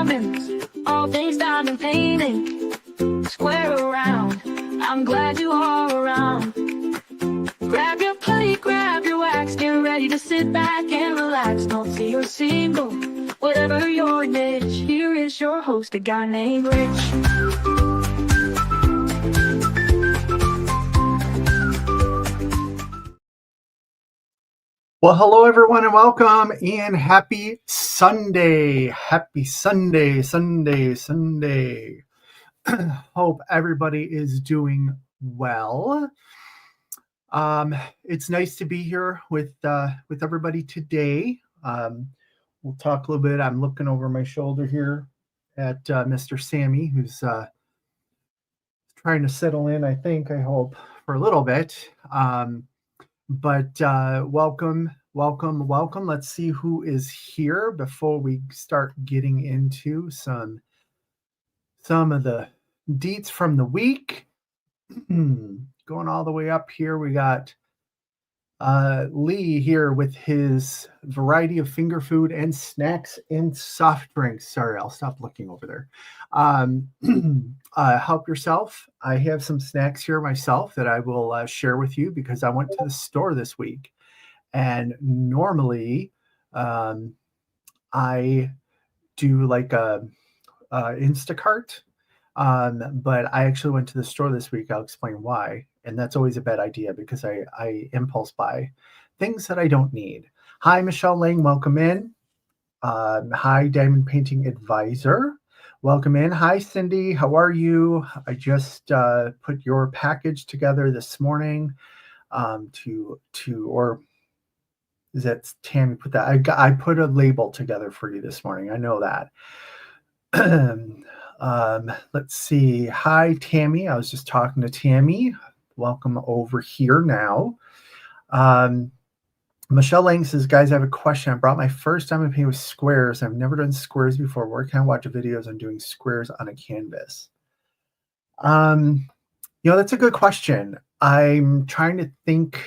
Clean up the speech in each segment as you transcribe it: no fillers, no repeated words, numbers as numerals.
diamonds, all things diamond painting. Square around, I'm glad you are around. Grab your plate, grab your wax, get ready to sit back and relax. Don't see you're single, whatever your niche. Here is your host, a guy named Rich. Well, hello everyone and welcome and happy Sunday. Happy Sunday. Hope everybody is doing well. It's nice to be here with everybody today. We'll talk a little bit. I'm looking over my shoulder here at Mr. Sammy, who's trying to settle in, I hope, for a little bit. But welcome. Let's see who is here before we start getting into some of the deets from the week. Going all the way up here, we got Lee here with his variety of finger food and snacks and soft drinks. Sorry, I'll stop looking over there. Help yourself. I have some snacks here myself that I will share with you because I went to the store this week. And normally I do like a Instacart, but I actually went to the store this week. I'll explain why. And that's always a bad idea because I impulse buy things that I don't need. Hi, Michelle Lang. Welcome in. Hi, Diamond Painting Advisor. Welcome in. Hi, Cindy. How are you? I just put your package together this morning or is that Tammy put that? I put a label together for you this morning. I know that. Let's see. Hi, Tammy. I was just talking to Tammy. Welcome over here now. Michelle Lang says, guys, I have a question. I brought my first diamond painting with squares. I've never done squares before. Where can I watch videos on doing squares on a canvas? That's a good question. I'm trying to think.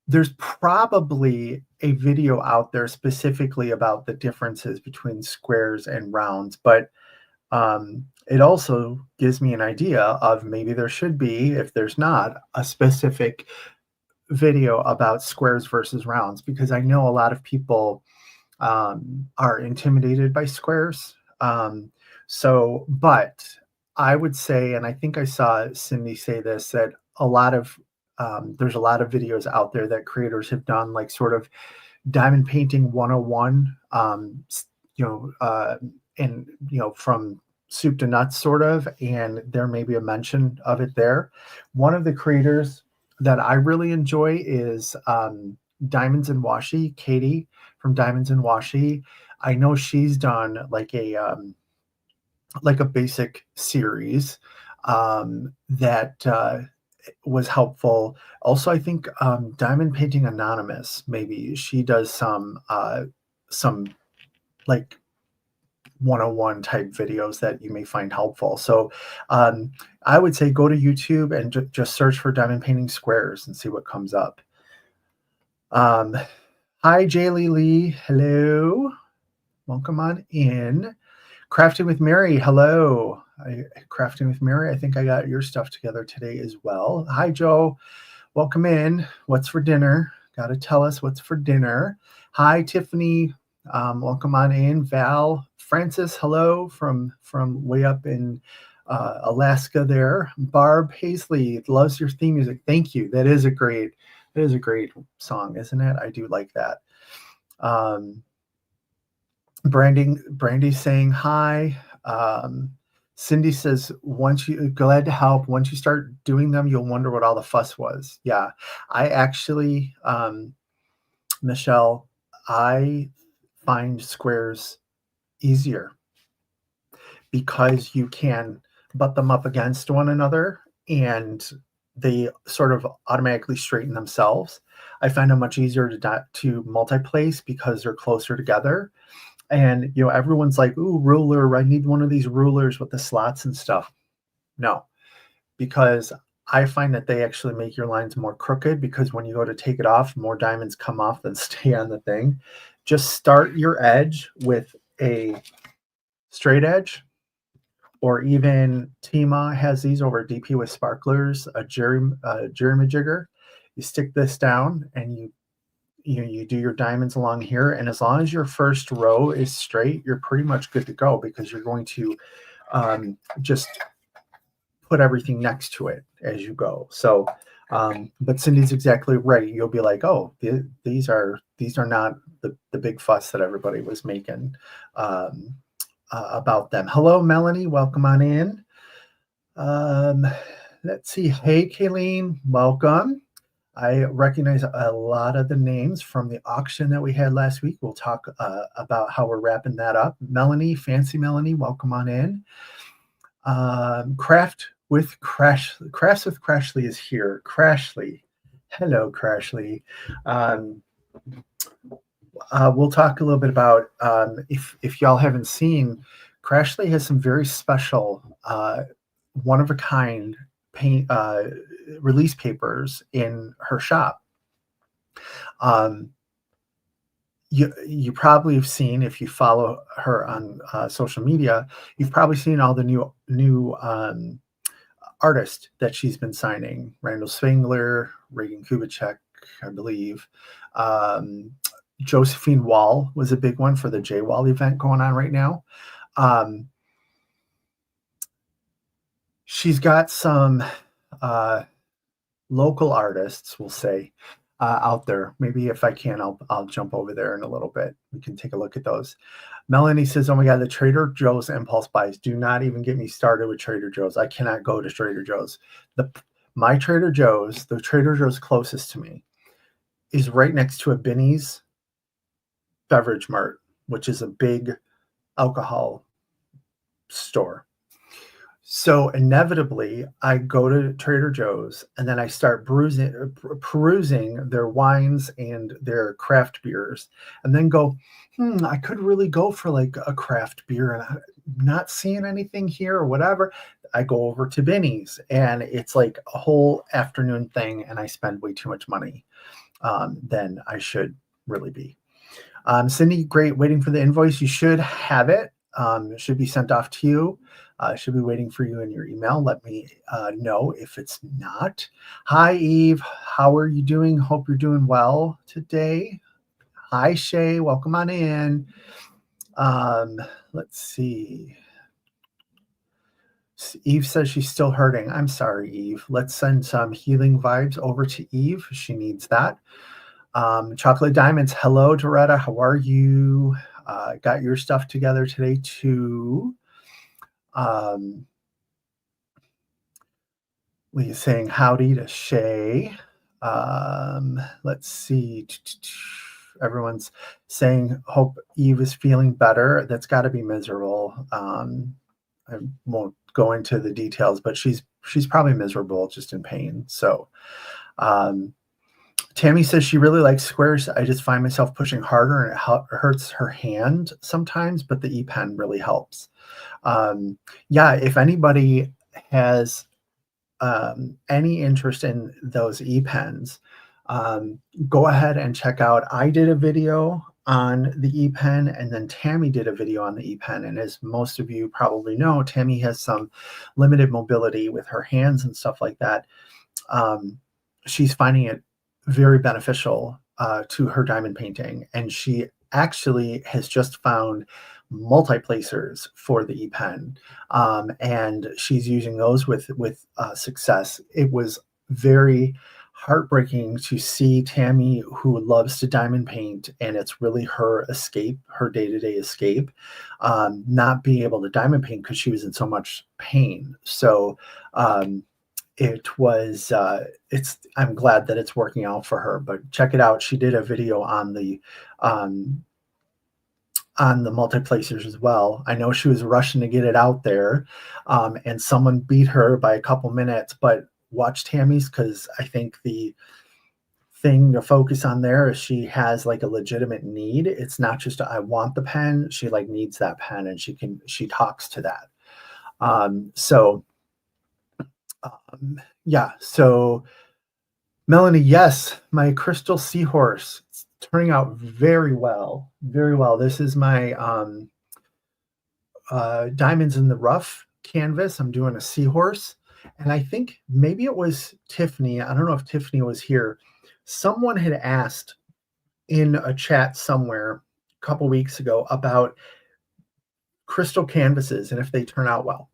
There's probably a video out there specifically about the differences between squares and rounds, but it also gives me an idea of maybe there should be, if there's not, a specific video about squares versus rounds, because I know a lot of people are intimidated by squares. But I would say, and I think I saw Cindy say this, that there's a lot of videos out there that creators have done, like sort of diamond painting 101, from soup to nuts sort of, and there may be a mention of it there. One of the creators that I really enjoy is Diamonds and Washi, Katie from Diamonds and Washi. I know she's done like a basic series that was helpful. Also, I think Diamond Painting Anonymous, maybe she does some like 101 type videos that you may find helpful. So I would say go to YouTube and just search for diamond painting squares and see what comes up. Hi, Jaylee Lee. Hello. Welcome on in. Crafting with Mary. Hello. Crafting with Mary. I think I got your stuff together today as well. Hi, Joe. Welcome in. What's for dinner? Got to tell us what's for dinner. Hi, Tiffany. Welcome on in. Val. Francis, hello from way up in Alaska there. Barb Paisley loves your theme music. Thank you. That is a great song, isn't it? I do like that. Brandy saying hi. Cindy says, glad to help. Once you start doing them, you'll wonder what all the fuss was. Yeah, I actually, Michelle, I find squares easier because you can butt them up against one another and they sort of automatically straighten themselves. I find them much easier to multi-place because they're closer together. And, everyone's like, ooh, ruler, I need one of these rulers with the slots and stuff. No, because I find that they actually make your lines more crooked because when you go to take it off, more diamonds come off than stay on the thing. Just start your edge with a straight edge, or even Tima has these over DP with sparklers, a jerry-majigger. You stick this down and you do your diamonds along here, and as long as your first row is straight, you're pretty much good to go, because you're going to just put everything next to it as you go. So but Cindy's exactly right. You'll be like, oh, these are not the big fuss that everybody was making about them. Hello, Melanie. Welcome on in. Let's see. Hey, Kayleen. Welcome. I recognize a lot of the names from the auction that we had last week. We'll talk about how we're wrapping that up. Melanie, Fancy Melanie, welcome on in. Crafts with Crashly is here. Crashly. Hello, Crashly. We'll talk a little bit about, if y'all haven't seen, Crashly has some very special, one-of-a-kind paint release papers in her shop. You probably have seen, if you follow her on social media, you've probably seen all the new artists that she's been signing. Randall Spangler, Reagan Kubicek, I believe. Josephine Wall was a big one for the J-Wall event going on right now. She's got some local artists, we'll say, out there. Maybe if I can, I'll jump over there in a little bit. We can take a look at those. Melanie says, oh my God, the Trader Joe's impulse buys. Do not even get me started with Trader Joe's. I cannot go to Trader Joe's. My Trader Joe's, the Trader Joe's closest to me, is right next to a Binny's Beverage Mart, which is a big alcohol store. So inevitably, I go to Trader Joe's and then I start perusing their wines and their craft beers, and then go, I could really go for like a craft beer, and I'm not seeing anything here or whatever. I go over to Binny's, and it's like a whole afternoon thing, and I spend way too much money than I should really be. Cindy, great. Waiting for the invoice. You should have it. It should be sent off to you. Should be waiting for you in your email. Let me know if it's not. Hi, Eve. How are you doing? Hope you're doing well today. Hi, Shay. Welcome on in. Let's see. Eve says she's still hurting. I'm sorry, Eve. Let's send some healing vibes over to Eve. She needs that. Chocolate Diamonds. Hello, Doretta. How are you? Got your stuff together today, too. Lee's saying howdy to Shay. Let's see. Everyone's saying hope Eve is feeling better. That's got to be miserable. I won't go into the details, but she's probably miserable, just in pain. So Tammy says she really likes squares. I just find myself pushing harder, and it hurts her hand sometimes, but the E-Pen really helps. Yeah, if anybody has any interest in those E-Pens, go ahead and check out. I did a video on the E-Pen, and then Tammy did a video on the E-Pen. And as most of you probably know, Tammy has some limited mobility with her hands and stuff like that. She's finding it very beneficial to her diamond painting, and she actually has just found multi-placers for the E-Pen, and she's using those with success. It was very heartbreaking to see Tammy, who loves to diamond paint, and it's really her escape, her day-to-day escape, not being able to diamond paint because she was in so much pain. So it was I'm glad that it's working out for her. But check it out. She did a video on the multi-placers as well. I know she was rushing to get it out there, and someone beat her by a couple minutes, but watch Tammy's, because I think the thing to focus on there is she has like a legitimate need. It's not just I want the pen. She like needs that pen, and she talks to that. Yeah. So Melanie, yes, my crystal seahorse, it's turning out very well, very well. This is my Diamonds in the Rough canvas. I'm doing a seahorse. And I think maybe it was Tiffany. I don't know if Tiffany was here. Someone had asked in a chat somewhere a couple weeks ago about crystal canvases and if they turn out well.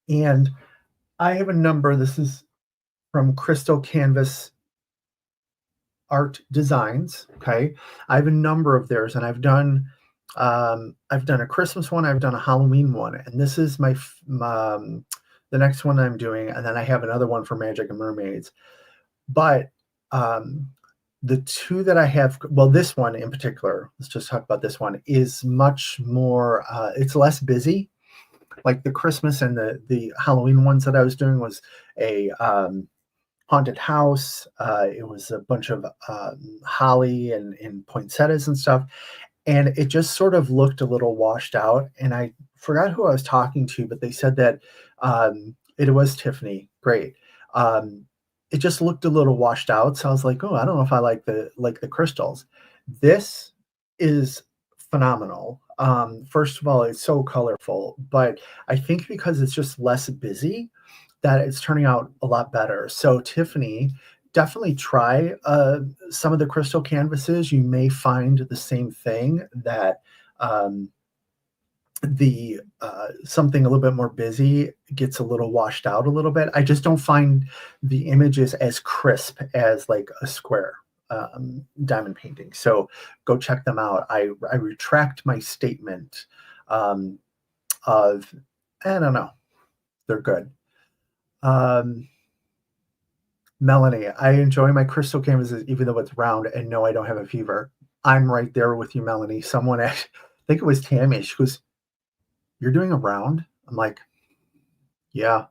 And I have a number. This is from Crystal Canvas Art Designs. Okay. I have a number of theirs, and I've done a Christmas one, I've done a Halloween one, and this is the next one I'm doing, and then I have another one for Magic and Mermaids. But the two that I have, well, this one in particular, let's just talk about this one, is much more, it's less busy. Like the Christmas and the Halloween ones that I was doing was a haunted house. It was a bunch of holly and poinsettias and stuff. And it just sort of looked a little washed out. And I forgot who I was talking to, but they said that it was Tiffany. Great. It just looked a little washed out. So I was like, oh, I don't know if I like the crystals. This is phenomenal. First of all, it's so colorful, but I think because it's just less busy, that it's turning out a lot better. So Tiffany, definitely try some of the crystal canvases. You may find the same thing, that the something a little bit more busy gets a little washed out a little bit. I just don't find the images as crisp as like a square diamond painting. So go check them out. I retract my statement of, I don't know, they're good. Melanie, I enjoy my crystal canvases even though it's round, and no, I don't have a fever. I'm right there with you, Melanie. Someone, I think it was Tammy, she goes, you're doing a round? I'm like, yeah.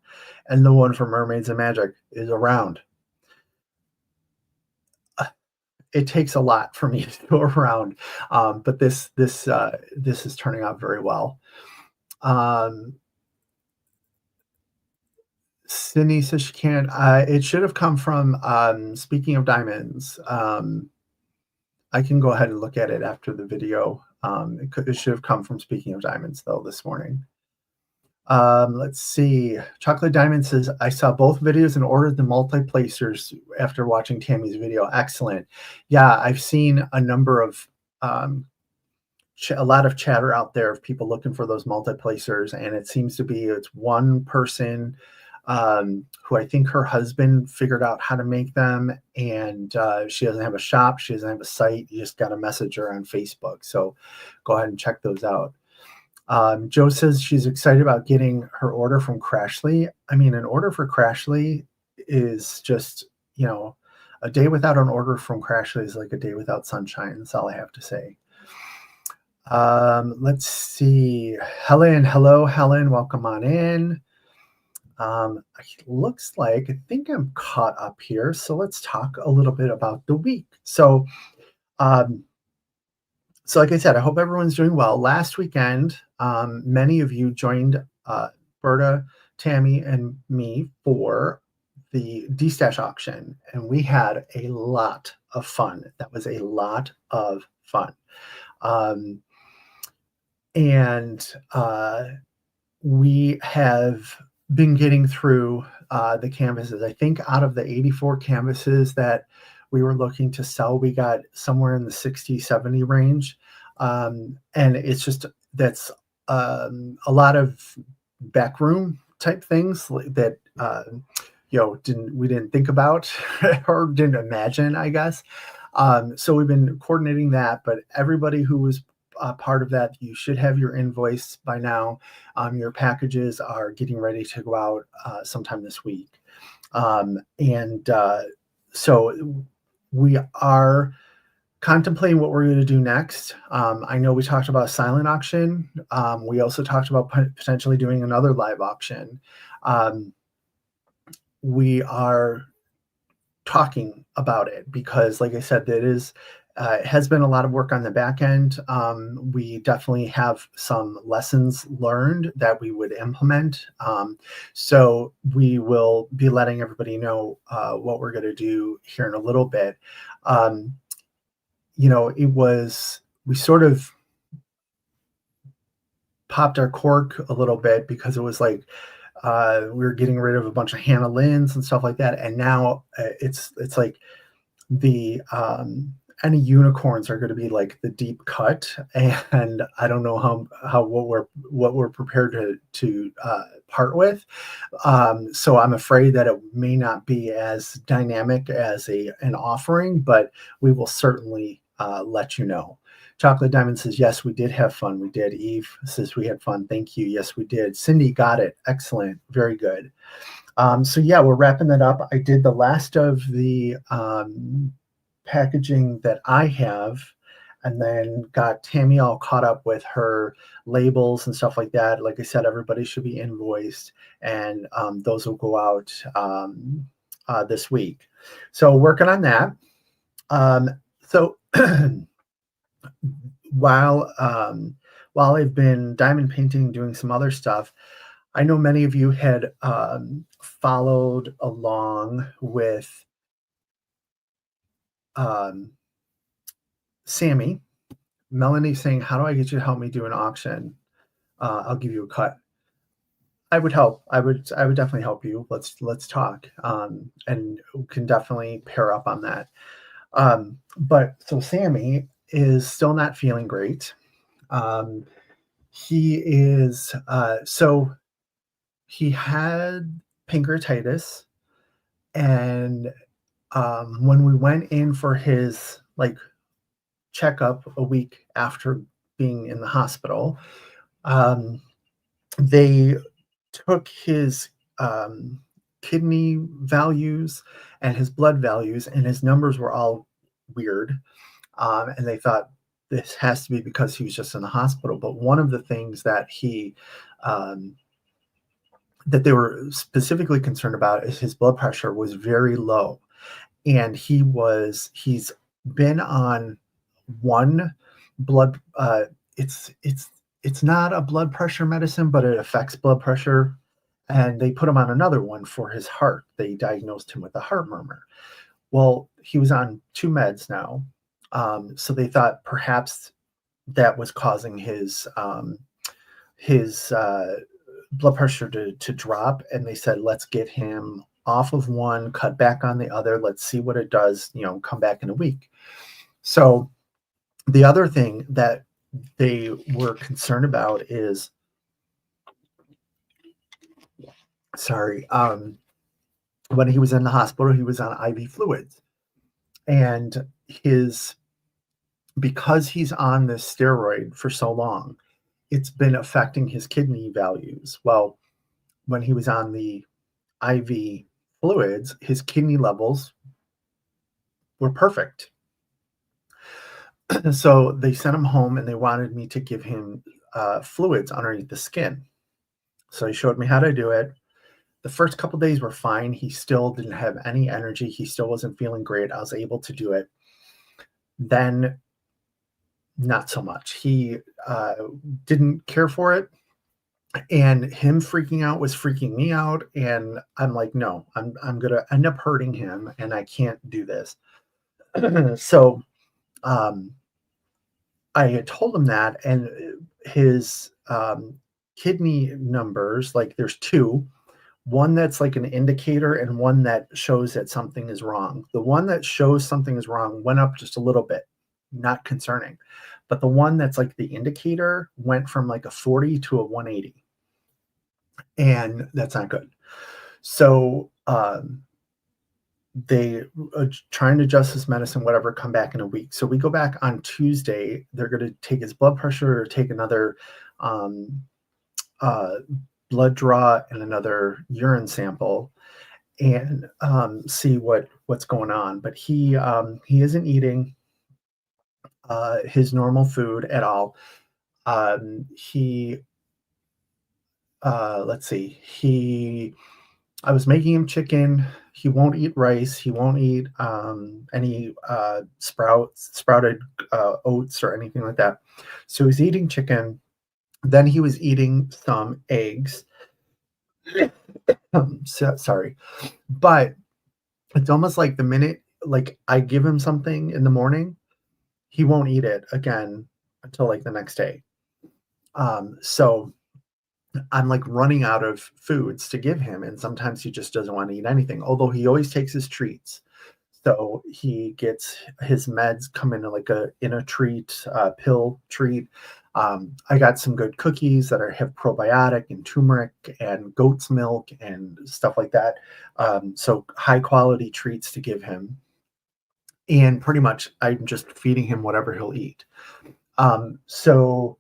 And the one for Mermaids and Magic is a round. It takes a lot for me to go around, but this is turning out very well. Sydney says she can't. It should have come from Speaking of Diamonds. I can go ahead and look at it after the video. It should have come from Speaking of Diamonds, though, this morning. Let's see. Chocolate Diamond says, I saw both videos and ordered the multi-placers after watching Tammy's video. Excellent. Yeah, I've seen a number of, a lot of chatter out there of people looking for those multi-placers, and it seems to be, it's one person who I think her husband figured out how to make them, and she doesn't have a shop, she doesn't have a site, you just got to message her on Facebook. So go ahead and check those out. Joe says she's excited about getting her order from Crashly. I mean, an order for Crashly is just, a day without an order from Crashly is like a day without sunshine. That's all I have to say. Let's see. Helen, hello, Helen. Welcome on in. It looks like, I think I'm caught up here. So let's talk a little bit about the week. So like I said, I hope everyone's doing well. Last weekend, many of you joined Berta, Tammy, and me for the D-Stash auction, and we had a lot of fun. That was a lot of fun. We have been getting through the canvases. I think out of the 84 canvases that we were looking to sell, we got somewhere in the 60, 70 range. And it's just, that's a lot of backroom type things that, we didn't think about or didn't imagine, I guess. So we've been coordinating that, but everybody who was part of that, you should have your invoice by now. Your packages are getting ready to go out sometime this week. So we are contemplating what we're going to do next. I know we talked about a silent auction. We also talked about potentially doing another live auction. We are talking about it because, like I said, it has been a lot of work on the back end. We definitely have some lessons learned that we would implement. So we will be letting everybody know what we're going to do here in a little bit. We sort of popped our cork a little bit because it was like we were getting rid of a bunch of Hannah Lynn's and stuff like that, and now it's like the any unicorns are going to be like the deep cut, and I don't know how what we're prepared to part with. So I'm afraid that it may not be as dynamic as an offering, but we will certainly let you know. Chocolate Diamond says, yes, we did have fun. We did. Eve says we had fun. Thank you. Yes, we did. Cindy got it. Excellent. Very good. So yeah, we're wrapping that up. I did the last of the packaging that I have, and then got Tammy all caught up with her labels and stuff like that. Like I said, everybody should be invoiced, and those will go out this week. So working on that. So while I've been diamond painting, doing some other stuff, I know many of you had followed along with Sammy. Melanie saying, how do I get you to help me do an auction? I'll give you a cut. I would help. I would definitely help you. Let's talk. And we can definitely pair up on that. But so Sammy is still not feeling great. He is, so he had pancreatitis, and when we went in for his like checkup a week after being in the hospital, they took his kidney values and his blood values, and his numbers were all weird. And they thought this has to be because he was just in the hospital. But one of the things that that they were specifically concerned about is his blood pressure was very low. And he's been on one blood, it's not a blood pressure medicine, but it affects blood pressure. And they put him on another one for his heart. They diagnosed him with a heart murmur. Well, he was on 2 meds now. So they thought perhaps that was causing his blood pressure to drop. And they said, let's get him off of one, cut back on the other. Let's see what it does, come back in a week. So the other thing that they were concerned about is, when he was in the hospital, he was on IV fluids, and because he's on this steroid for so long, it's been affecting his kidney values. Well, when he was on the IV fluids, his kidney levels were perfect. So they sent him home, and they wanted me to give him fluids underneath the skin. So he showed me how to do it. The first couple of days were fine. He still didn't have any energy. He still wasn't feeling great. I was able to do it. Then not so much. He didn't care for it. And him freaking out was freaking me out. And I'm like, no, I'm going to end up hurting him, and I can't do this. So I had told him that, and his kidney numbers, like there's 2. One that's like an indicator and one that shows that something is wrong. The one that shows something is wrong went up just a little bit, not concerning. But the one that's like the indicator went from like a 40 to a 180. And that's not good. So they trying to adjust his medicine, whatever, come back in a week. So we go back on Tuesday. They're going to take his blood pressure, or take another blood draw and another urine sample, and see what's going on. But he isn't eating his normal food at all. Let's see. I was making him chicken. He won't eat rice. He won't eat any sprouted oats or anything like that. So he's eating chicken. Then he was eating some eggs. Sorry. But it's almost like the minute like I give him something in the morning, he won't eat it again until like the next day. So I'm like running out of foods to give him, and sometimes he just doesn't want to eat anything, although he always takes his treats. So he gets his meds come in a treat, pill treat. I got some good cookies that have probiotic and turmeric and goat's milk and stuff like that. So high quality treats to give him. And pretty much I'm just feeding him whatever he'll eat. So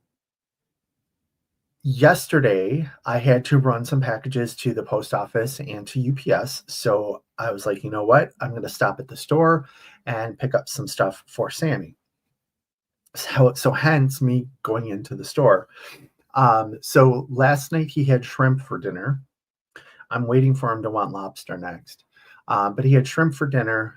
yesterday I had to run some packages to the post office and to UPS. So I was like, you know what? I'm going to stop at the store and pick up some stuff for Sammy. So hence me going into the store. So last night he had shrimp for dinner. I'm waiting for him to want lobster next. But he had shrimp for dinner.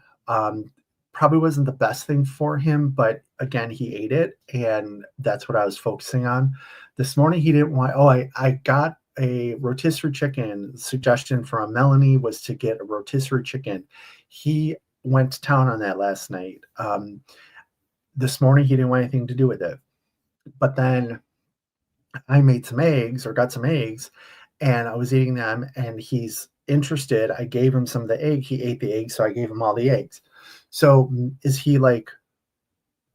Probably wasn't the best thing for him, but again, he ate it, and that's what I was focusing on. This morning, he didn't want. Oh, I got a rotisserie chicken. Suggestion from Melanie was to get a rotisserie chicken. He went to town on that last night. This morning, he didn't want anything to do with it. But then I made some eggs or got some eggs, and I was eating them, and he's interested. I gave him some of the egg. He ate the egg, so I gave him all the eggs. So is he like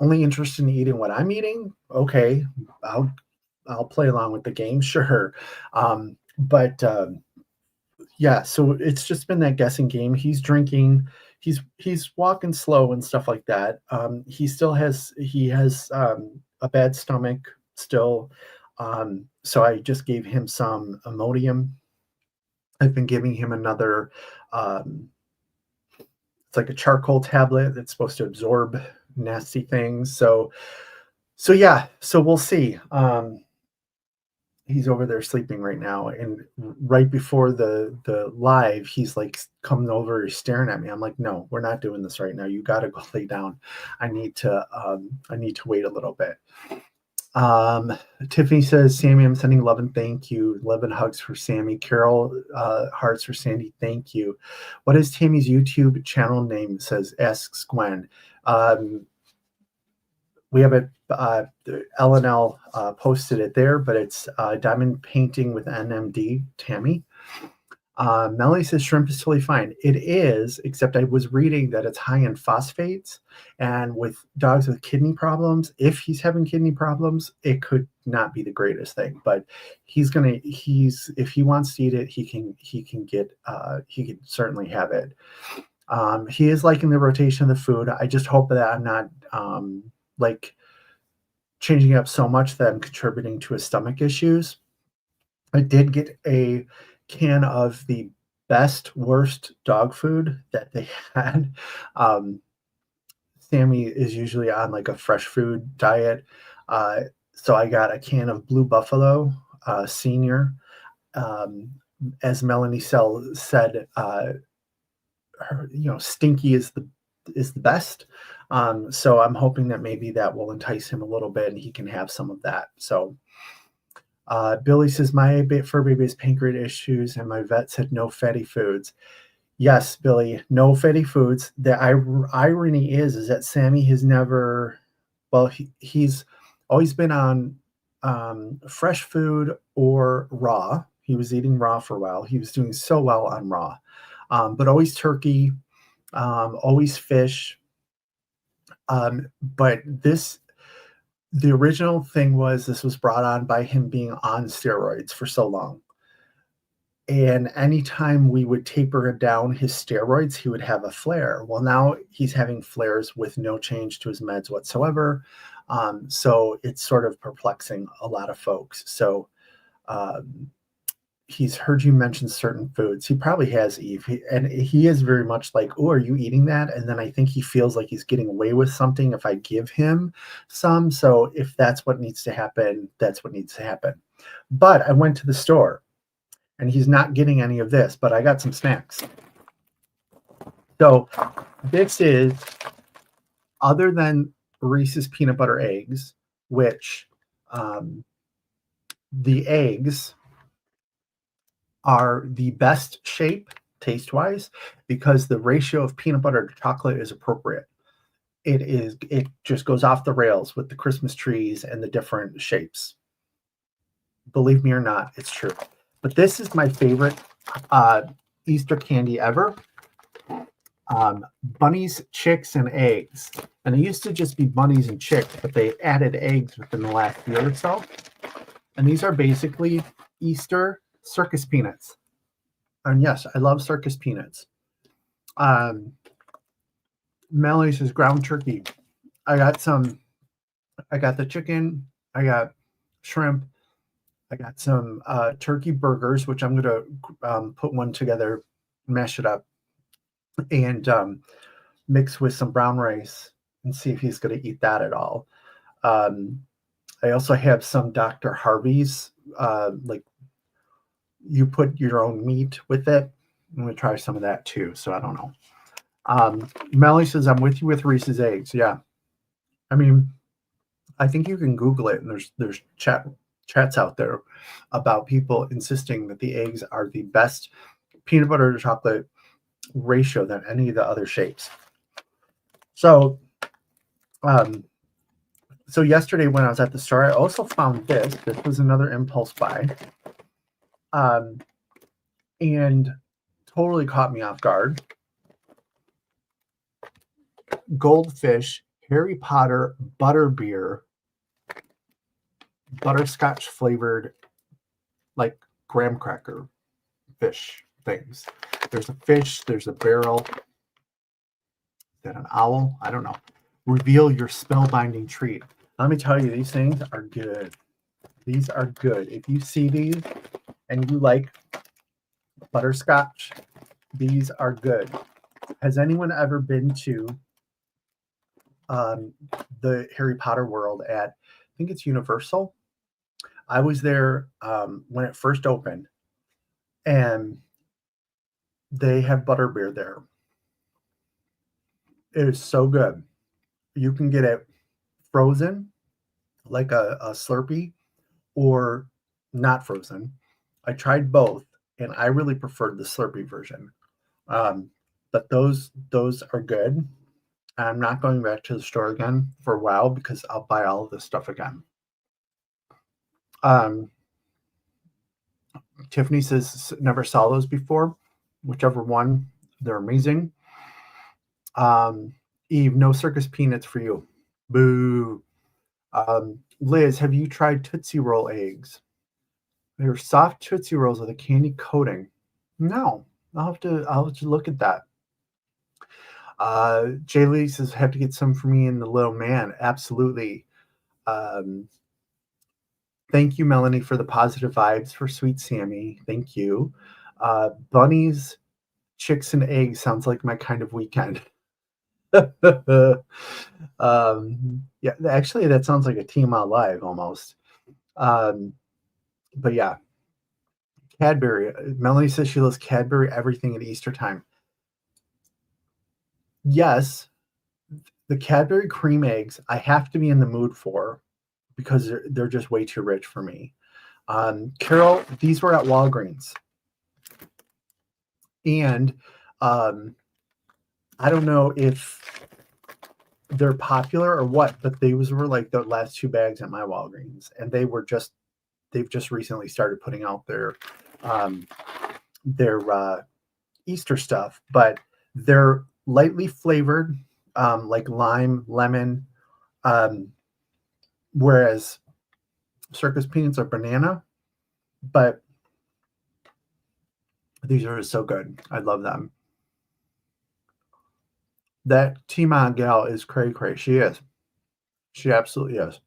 only interested in eating what I'm eating? Okay, I'll play along with the game, sure. But yeah, so it's just been that guessing game. He's drinking, he's walking slow and stuff like that. He has a bad stomach still. So I just gave him some Imodium. I've been giving him another it's like a charcoal tablet that's supposed to absorb nasty things. So yeah, so we'll see. He's over there sleeping right now, and right before the live, he's like coming over, staring at me. I'm like, no, we're not doing this right now. You got to go lay down. I need to wait a little bit. Tiffany says, Sammy, I'm sending love and thank you. Love and hugs for Sammy. Carol, hearts for Sandy. Thank you. What is Tammy's YouTube channel name? Says, asks Gwen. We have it, LNL posted it there, but it's Diamond Painting with NMD, Tammy. Melanie says shrimp is totally fine. It is, except I was reading that it's high in phosphates, and with dogs with kidney problems, if he's having kidney problems, it could not be the greatest thing. But if he wants to eat it, he can certainly have it. He is liking the rotation of the food. I just hope that I'm not like changing up so much that I'm contributing to his stomach issues. I did get a can of the best worst dog food that they had. Sammy is usually on like a fresh food diet, so I got a can of Blue Buffalo Senior. As Melanie said, stinky is the best. So I'm hoping that maybe that will entice him a little bit and he can have some of that. So Billy says, my fur baby has pancreatic issues and my vet said no fatty foods. Yes, Billy, no fatty foods. The irony is that Sammy has never, well, he's always been on fresh food or raw. He was eating raw for a while. He was doing so well on raw, but always turkey, always fish. But the original thing was this was brought on by him being on steroids for so long. And anytime we would taper down his steroids, he would have a flare. Well, now he's having flares with no change to his meds whatsoever. So it's sort of perplexing a lot of folks. So he's heard you mention certain foods. He probably has, Eve. He is very much like, oh, are you eating that? And then I think he feels like he's getting away with something if I give him some. So if that's what needs to happen, that's what needs to happen. But I went to the store. And he's not getting any of this, but I got some snacks. So this is, other than Reese's peanut butter eggs, which the eggs are the best shape taste-wise because the ratio of peanut butter to chocolate is appropriate. It just goes off the rails with the Christmas trees and the different shapes. Believe me or not, it's true. But this is my favorite Easter candy ever. Bunnies, chicks, and eggs. And it used to just be bunnies and chicks, but they added eggs within the last year or so. And these are basically Easter circus peanuts. And yes, I love circus peanuts. Melanie says ground turkey. I got the chicken. I got shrimp. I got some turkey burgers, which I'm going to put one together, mash it up, and mix with some brown rice and see if he's going to eat that at all. I also have some Dr. Harvey's, like you put your own meat with it. I'm going to try some of that too. So I don't know. Melly says, I'm with you with Reese's eggs. Yeah. I mean, I think you can Google it, and there's chats out there about people insisting that the eggs are the best peanut butter to chocolate ratio than any of the other shapes. So, so yesterday when I was at the store, I also found this. This was another impulse buy, and totally caught me off guard. Goldfish Harry Potter butterbeer, butterscotch flavored, like graham cracker fish things. There's a fish, there's a barrel. Is that an owl? I don't know. Reveal your spellbinding treat. Let me tell you, these things are good. These are good. If you see these and you like butterscotch, these are good. Has anyone ever been to the Harry Potter world at, I think it's Universal? I was there when it first opened, and they have butterbeer there. It is so good. You can get it frozen, like a Slurpee, or not frozen. I tried both, and I really preferred the Slurpee version. But those are good. I'm not going back to the store again for a while because I'll buy all of this stuff again. Tiffany says never saw those before. Whichever one, they're amazing. Eve, no circus peanuts for you. Boo. Liz, have you tried Tootsie Roll eggs? They're soft Tootsie Rolls with a candy coating. No, I'll have to look at that. Jay Lee says, have to get some for me and the little man. Absolutely. Thank you, Melanie, for the positive vibes for Sweet Sammy. Thank you. Bunnies, chicks, and eggs sounds like my kind of weekend. Yeah, actually, that sounds like a TMA Live almost. But yeah, Cadbury. Melanie says she loves Cadbury everything at Easter time. Yes, the Cadbury cream eggs I have to be in the mood for because they're just way too rich for me. Carol, these were at Walgreens. And I don't know if they're popular or what, but these were like the last 2 bags at my Walgreens. And they've just recently started putting out their Easter stuff, but they're lightly flavored, like lime, lemon, whereas circus peanuts are banana, but these are so good. I love them. That Tima gal is cray cray. She is. She absolutely is.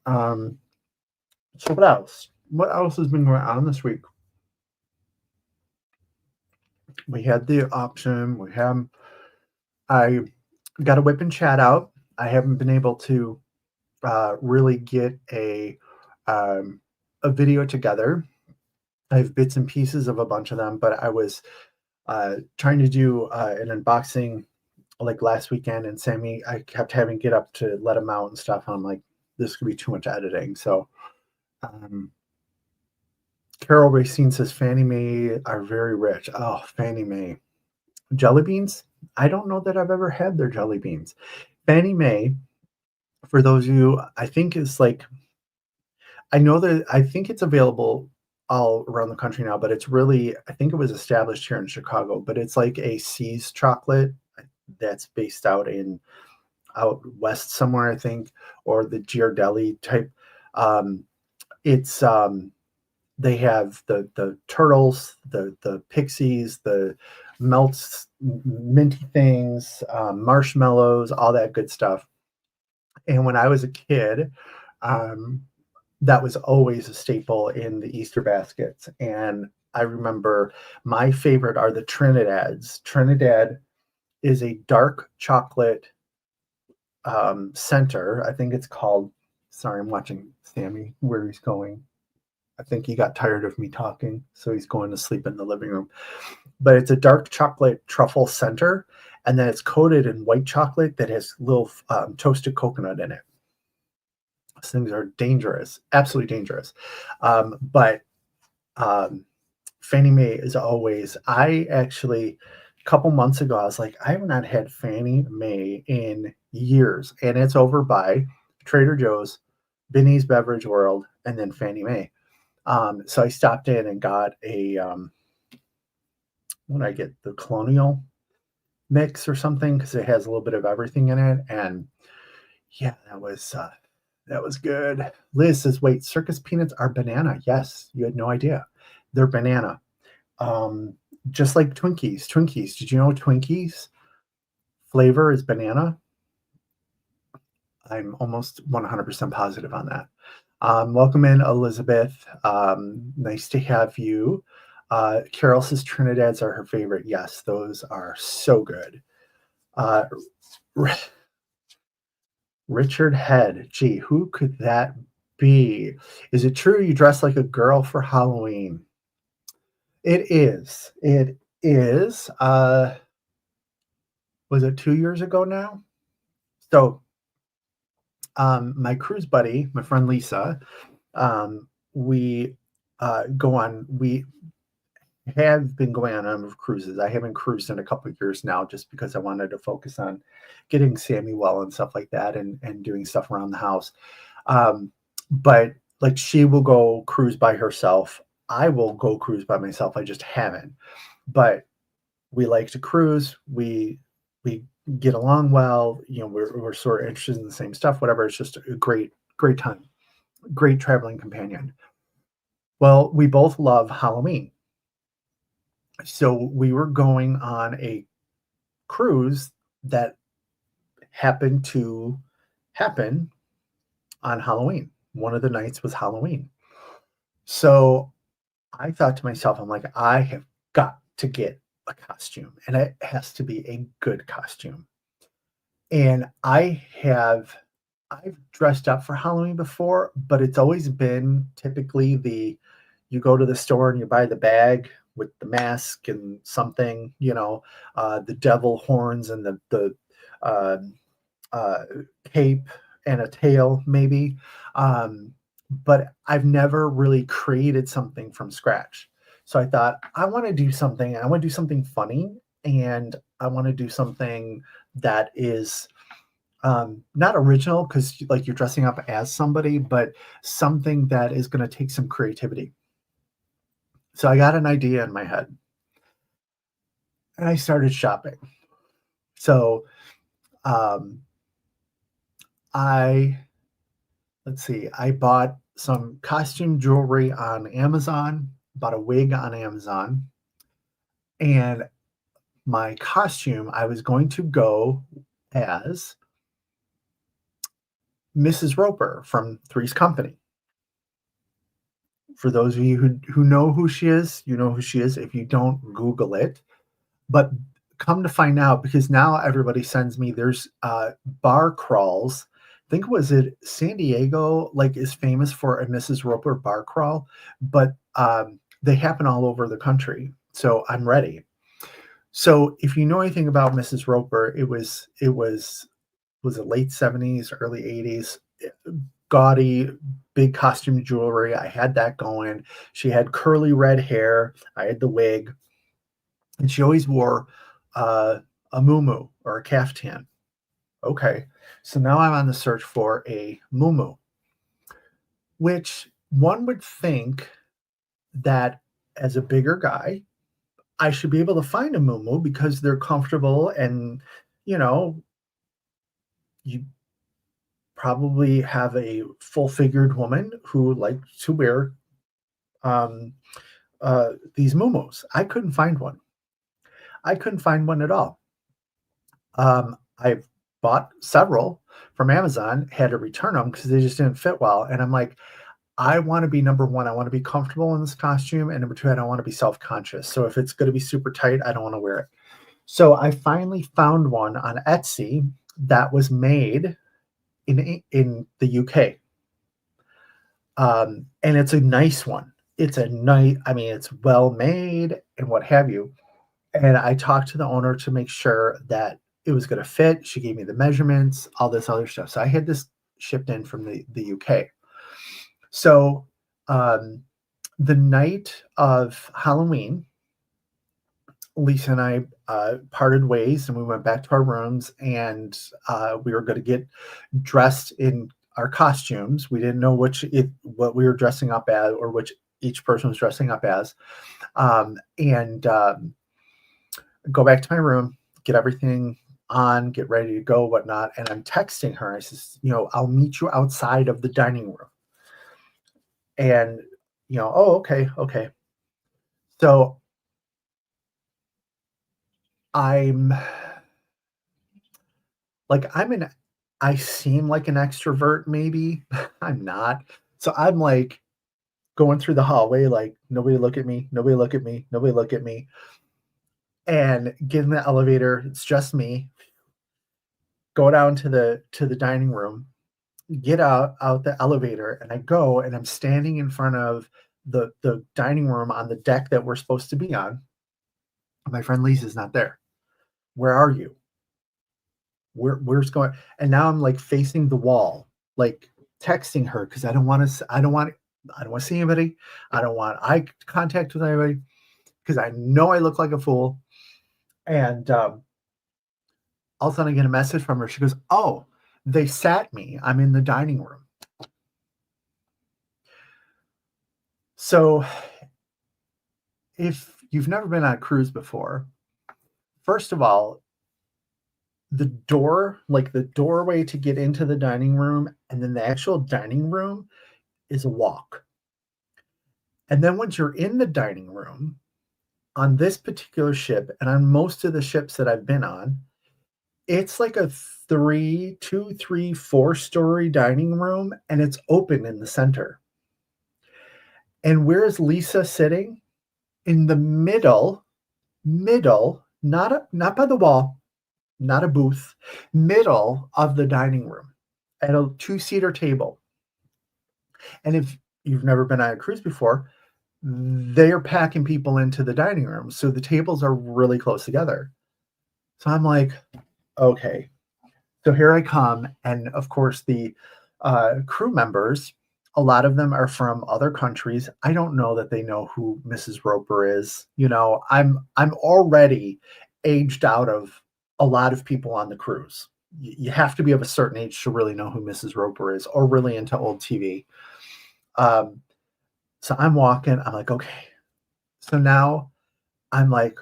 So what else? What else has been going on this week? We had the auction. I got a whip and chat out. I haven't been able to really get a video together. I have bits and pieces of a bunch of them, but I was trying to do an unboxing like last weekend, and Sammy, I kept having to get up to let him out and stuff. And I'm like, this could be too much editing. So Carol Racine says Fannie Mae are very rich. Oh, Fannie Mae. Jelly beans? I don't know that I've ever had their jelly beans. Fannie Mae, for those of you, I think is like, I know that I think it's available all around the country now, but it's really I think it was established here in Chicago, but it's like a See's chocolate that's based out west somewhere, I think, or the Ghirardelli type. Um, it's they have the turtles, the pixies, the melts, minty things, marshmallows, all that good stuff. And when I was a kid, um, that was always a staple in the Easter baskets. And I remember my favorite are the Trinidad's. Trinidad is a dark chocolate center. I think it's called. Sorry, I'm watching Sammy where he's going. I think he got tired of me talking, so he's going to sleep in the living room. But it's a dark chocolate truffle center, and then it's coated in white chocolate that has little toasted coconut in it. Those things are dangerous, absolutely dangerous. But Fannie Mae is always. I actually a couple months ago, I was like, I have not had Fannie Mae in years, and it's over by Trader Joe's, Binny's Beverage World, and then Fannie Mae. So I stopped in and got a what did I get? The Colonial mix or something because it has a little bit of everything in it. And yeah, that was good. Liz says, wait, circus peanuts are banana. Yes, you had no idea. They're banana. Just like Twinkies. Twinkies. Did you know Twinkies flavor is banana? I'm almost 100% positive on that. Welcome in, Elizabeth. Nice to have you. Carol says Trinidad's are her favorite. Yes, those are so good. Richard Head. Gee, who could that be? Is it true you dress like a girl for Halloween? It is. It is. Was it 2 years ago now? So my cruise buddy, my friend Lisa, we we have been going on a number of cruises. I haven't cruised in a couple of years now just because I wanted to focus on getting Sammy well and stuff like that and doing stuff around the house. But like she will go cruise by herself. I will go cruise by myself. I just haven't. But we like to cruise. We get along well. You know, we're sort of interested in the same stuff, whatever. It's just a great time. Great traveling companion. Well, we both love Halloween. So we were going on a cruise that happened to happen on Halloween. One of the nights was Halloween. So I thought to myself, I'm like, I have got to get a costume, and it has to be a good costume. And I've dressed up for Halloween before, but it's always been typically you go to the store and you buy the bag with the mask and something, the devil horns and the cape and a tail maybe. But I've never really created something from scratch. So I thought I want to do something. I want to do something funny, and I want to do something that is not original because like you're dressing up as somebody, but something that is going to take some creativity. So I got an idea in my head and I started shopping. So I bought some costume jewelry on Amazon, bought a wig on Amazon, and my costume, I was going to go as Mrs. Roper from Three's Company. For those of you who know who she is, you know who she is. If you don't, Google it. But come to find out, because now everybody sends me, there's bar crawls. I think it San Diego, like is famous for a Mrs. Roper bar crawl, but they happen all over the country. So I'm ready. So if you know anything about Mrs. Roper, it was the late 70s, early 80s, gaudy, big costume jewelry. I had that going. She had curly red hair. I had the wig. And she always wore a muumuu or a caftan. Okay, so now I'm on the search for a muumuu, which one would think that as a bigger guy, I should be able to find a muumuu because they're comfortable and, you know, you probably have a full-figured woman who likes to wear, um, these muumuus. I couldn't find one. I couldn't find one at all. I've bought several from Amazon, had to return them because they just didn't fit well, and I'm like, I wanna be number 1, I wanna be comfortable in this costume, and number 2, I don't wanna be self-conscious. So if it's gonna be super tight, I don't wanna wear it. So I finally found one on Etsy that was made in the UK. And it's a nice one. It's a nice, I mean, it's well made and what have you. And I talked to the owner to make sure that it was going to fit. She gave me the measurements, all this other stuff. So I had this shipped in from the UK. So um, the night of Halloween, Lisa and I parted ways and we went back to our rooms and we were going to get dressed in our costumes. We didn't know what we were dressing up as or which each person was dressing up as. And go back to my room, get everything on, get ready to go, whatnot. And I'm texting her. I says, I'll meet you outside of the dining room. And, oh, okay, okay. So I'm like, I seem like an extrovert, maybe. I'm not. So I'm like going through the hallway, like, nobody look at me, nobody look at me, nobody look at me. And get in the elevator, it's just me. Go down to the dining room, get out the elevator, and I go and I'm standing in front of the dining room on the deck that we're supposed to be on. My friend Lisa's not there. Where are you? Where's going? And now I'm like facing the wall, like texting her because I don't want to see anybody. I don't want eye contact with anybody because I know I look like a fool. And all of a sudden I get a message from her. She goes, "Oh, they sat me. I'm in the dining room." So if you've never been on a cruise before, first of all, the door, like the doorway to get into the dining room and then the actual dining room is a walk. And then once you're in the dining room on this particular ship and on most of the ships that I've been on, it's like a 4-story dining room and it's open in the center. And where is Lisa sitting? In the middle, not by the wall, not a booth, middle of the dining room at a two-seater table. And if you've never been on a cruise before, they're packing people into the dining room. So the tables are really close together. So I'm like, okay. So here I come. And of course, the crew members, a lot of them are from other countries. I don't know that they know who Mrs. Roper is. I'm already aged out of a lot of people on the cruise. You have to be of a certain age to really know who Mrs. Roper is or really into old TV. So I'm walking, I'm like, okay. So now I'm like,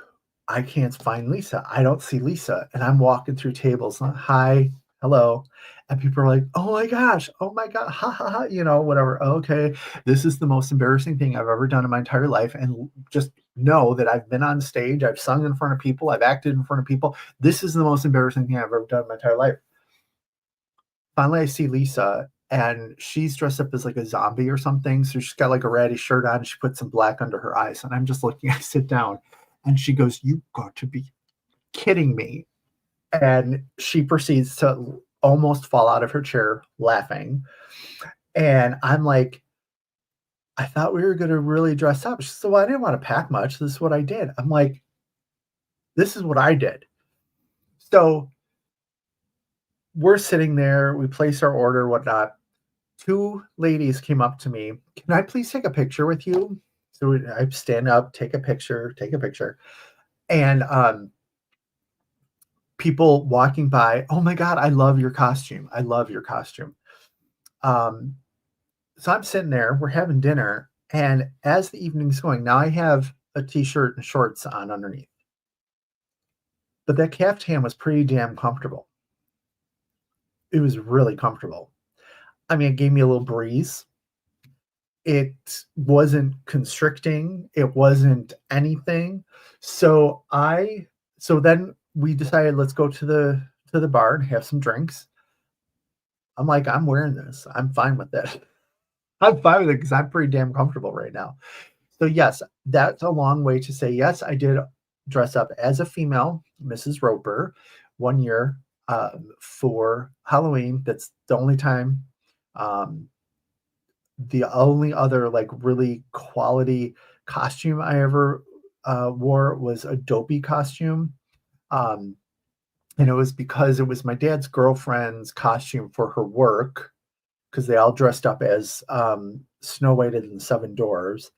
I can't find Lisa. I don't see Lisa. And I'm walking through tables. Hi, hello. And people are like, oh my gosh, ha ha ha, whatever. Okay. This is the most embarrassing thing I've ever done in my entire life. And just know that I've been on stage, I've sung in front of people, I've acted in front of people. This is the most embarrassing thing I've ever done in my entire life. Finally, I see Lisa and she's dressed up as like a zombie or something. So she's got like a ratty shirt on. And she put some black under her eyes. And I'm just looking, I sit down and she goes, "You got to be kidding me." And she proceeds to almost fall out of her chair laughing. And I'm like, I thought we were going to really dress up. She said, "Well, I didn't want to pack much. This is what I did." I'm like, this is what I did. So we're sitting there, we place our order, whatnot. Two ladies came up to me. "Can I please take a picture with you?" So I stand up, take a picture. And people walking by, "Oh my God, I love your costume. I love your costume." Um, So I'm sitting there, we're having dinner, and as the evening's going, now I have a t-shirt and shorts on underneath. But that caftan was pretty damn comfortable. It was really comfortable. I mean, it gave me a little breeze. It wasn't constricting. It wasn't anything. So then we decided let's go to the bar and have some drinks. I'm like, I'm wearing this. I'm fine with it. I'm fine with it because I'm pretty damn comfortable right now. So yes, that's a long way to say yes. I did dress up as a female, Mrs. Roper, one year for Halloween. That's the only time. Um, the only other like really quality costume I ever wore was a dopey costume. Um, and it was because it was my dad's girlfriend's costume for her work because they all dressed up as Snow White and the Seven Dwarfs.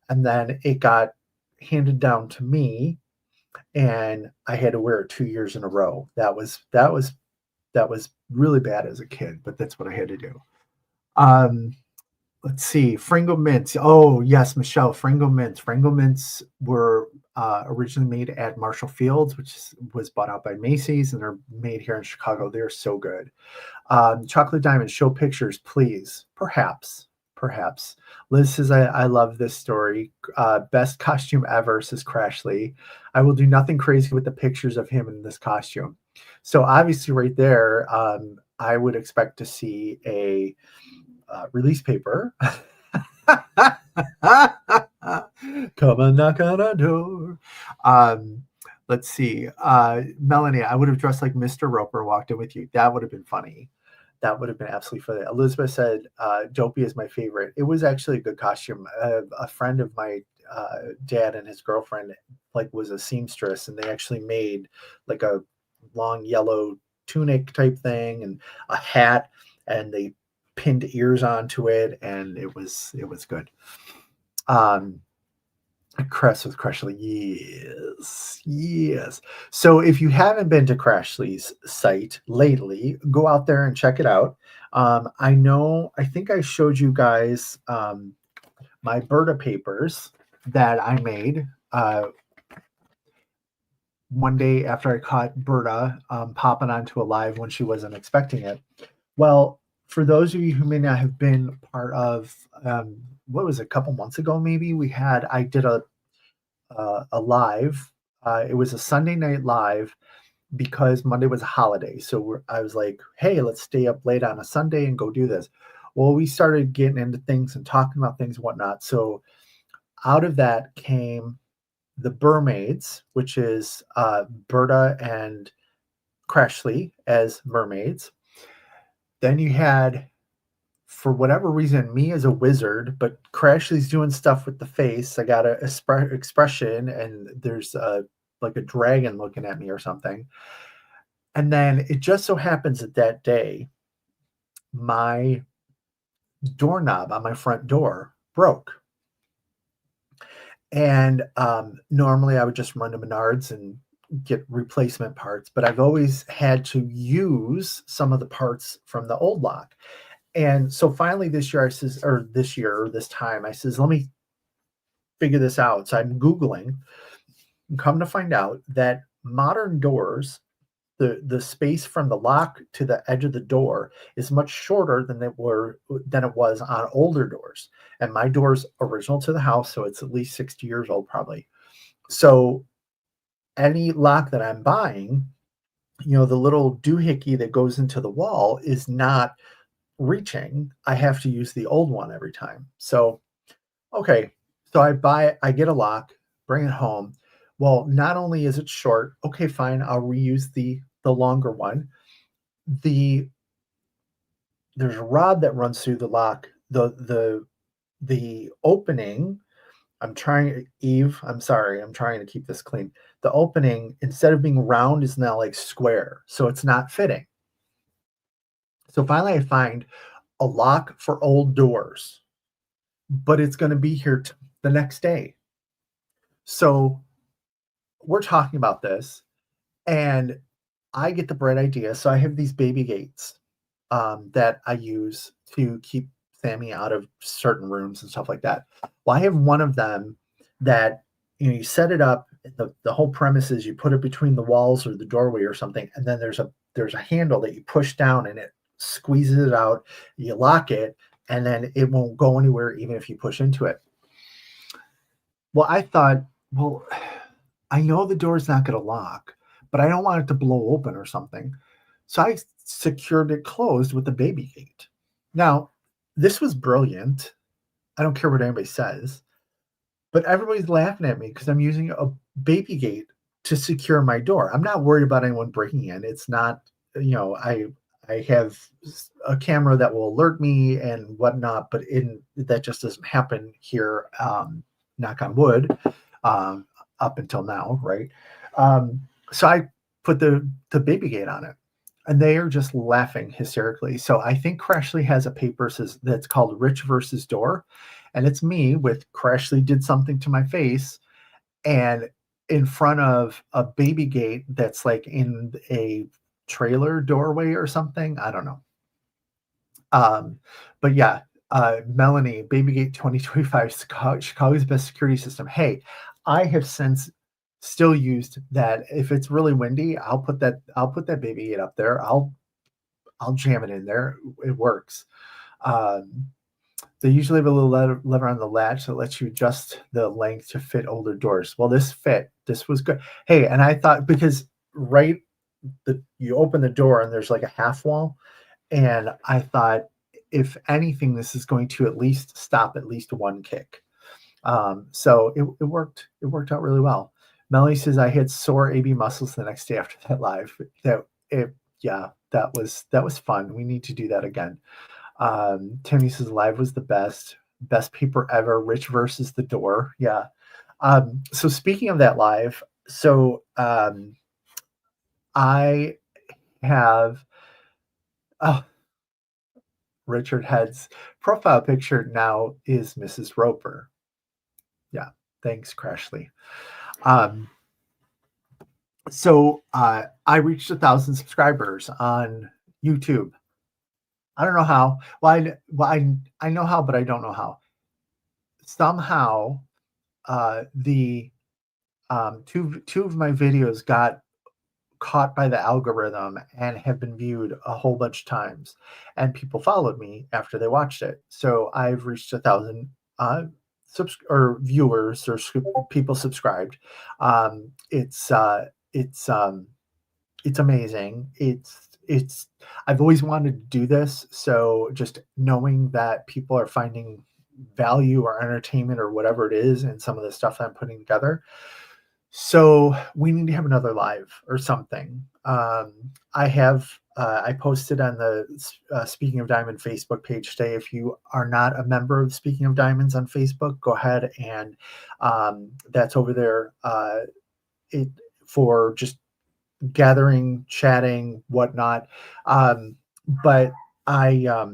And then it got handed down to me, and I had to wear it 2 years in a row. That was really bad as a kid, but that's what I had to do. Um, let's see, Fringo Mints. Oh yes, Michelle, Fringo Mints. Fringo Mints were originally made at Marshall Fields, which was bought out by Macy's, and they're made here in Chicago. They're so good. Chocolate Diamond, show pictures, please. Perhaps, perhaps. Liz says, I love this story. Best costume ever, says Crashly. I will do nothing crazy with the pictures of him in this costume. So obviously right there, I would expect to see a release paper. Come and knock on our door. Let's see. Melanie, I would have dressed like Mr. Roper, walked in with you. That would have been funny. That would have been absolutely funny. Elizabeth said, Dopey is my favorite. It was actually a good costume. A friend of my dad and his girlfriend was a seamstress, and they actually made like a long yellow tunic type thing and a hat, and they pinned ears onto it, and it was good. Crest with Crashly, yes. So if you haven't been to Crashly's site lately, go out there and check it out. I think I showed you guys my Berta papers that I made one day after I caught Berta popping onto a live when she wasn't expecting it. Well, for those of you who may not have been part of, what was it, a couple months ago, maybe I did a live. It was a Sunday night live because Monday was a holiday. So I was like, hey, let's stay up late on a Sunday and go do this. Well, we started getting into things and talking about things and whatnot. So out of that came the Mermaids, which is Berta and Crashly as mermaids. Then you had, for whatever reason, me as a wizard, but Crashly's doing stuff with the face. I got an expression, and there's like a dragon looking at me or something. And then it just so happens that day, my doorknob on my front door broke. And normally I would just run to Menards and get replacement parts, but I've always had to use some of the parts from the old lock. And so finally this year, this time, I says, let me figure this out. So I'm Googling, and come to find out that modern doors, the space from the lock to the edge of the door is much shorter than it was on older doors. And my door's original to the house, so it's at least 60 years old probably. So any lock that I'm buying, the little doohickey that goes into the wall is not reaching. I have to use the old one every time. So, okay. So I get a lock, bring it home. Well, not only is it short, okay, fine, I'll reuse the longer one. There's a rod that runs through the lock. The opening, I'm trying to keep this clean. The opening, instead of being round, is now like square. So it's not fitting. So finally I find a lock for old doors, but it's going to be here the next day. So we're talking about this, and I get the bright idea. So I have these baby gates that I use to keep Sammy out of certain rooms and stuff like that. Well, I have one of them that you set it up. The whole premise is you put it between the walls or the doorway or something, and then there's a handle that you push down and it squeezes it out. You lock it, and then it won't go anywhere even if you push into it. Well, I thought, well, I know the door's not going to lock, but I don't want it to blow open or something. So I secured it closed with the baby gate. Now, this was brilliant. I don't care what anybody says, but everybody's laughing at me because I'm using a baby gate to secure my door. I'm not worried about anyone breaking in. It's not, I have a camera that will alert me and whatnot, but that just doesn't happen here. Knock on wood, up until now, right? So I put the baby gate on it, and they are just laughing hysterically. So I think Crashly has a paper that's called Rich versus Door, and it's me with Crashly did something to my face, and in front of a baby gate that's like in a trailer doorway or something. I don't know. But yeah, Melanie, Babygate 2025, Chicago's best security system. Hey, I have since still used that. If it's really windy, I'll put that Babygate up there. I'll jam it in there. It works. They usually have a little lever on the latch that lets you adjust the length to fit older doors. Well, this fit. This was good. Hey, and I thought because you open the door and there's like a half wall, and I thought, if anything, this is going to at least stop at least one kick. So it worked. It worked out really well. Melanie says I had sore AB muscles the next day after that live. That was fun. We need to do that again. Timmy says live was the best paper ever. Rich versus the door. Yeah. So speaking of that live, so I have Richard Head's profile picture now is Mrs. Roper. Yeah, thanks, Crashly. So I reached 1,000 subscribers on YouTube. I don't know how. Well, I know how, but I don't know how. Somehow, the two of my videos got caught by the algorithm and have been viewed a whole bunch of times, and people followed me after they watched it. So I've reached 1,000 viewers or people subscribed. It's amazing. It's I've always wanted to do this. So just knowing that people are finding value or entertainment or whatever it is in some of the stuff that I'm putting together. So we need to have another live or something. I posted on the Speaking of Diamond Facebook page today. If you are not a member of Speaking of Diamonds on Facebook, go ahead and that's over there. For just gathering, chatting, whatnot. But I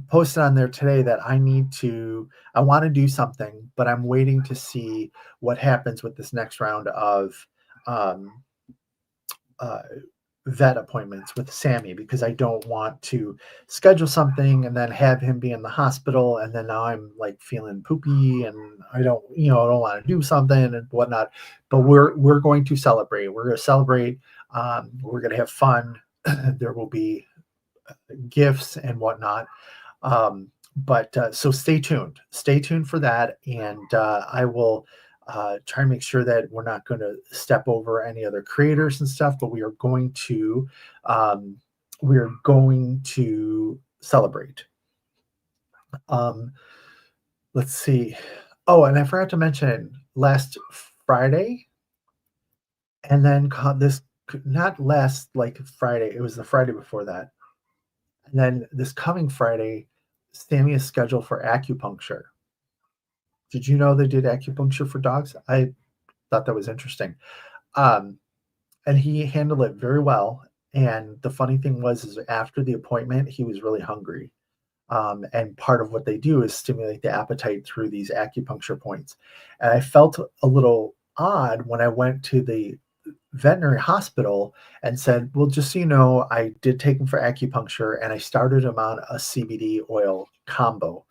posted on there today that I want to do something, but I'm waiting to see what happens with this next round of vet appointments with Sammy, because I don't want to schedule something and then have him be in the hospital, and then now I'm like feeling poopy and I don't want to do something and whatnot. But we're going to celebrate. We're going to celebrate. We're going to have fun. There will be gifts and whatnot. So stay tuned for that. And I will try and make sure that we're not going to step over any other creators and stuff, but we are going to celebrate. Let's see. Oh, and I forgot to mention last Friday, and then not last like Friday, it was the Friday before that. And then this coming Friday, Sammy is scheduled for acupuncture. Did you know they did acupuncture for dogs? I thought that was interesting. And he handled it very well. And the funny thing is after the appointment, he was really hungry. And part of what they do is stimulate the appetite through these acupuncture points. And I felt a little odd when I went to the veterinary hospital and said, "Well, just so you know, I did take him for acupuncture and I started him on a CBD oil combo."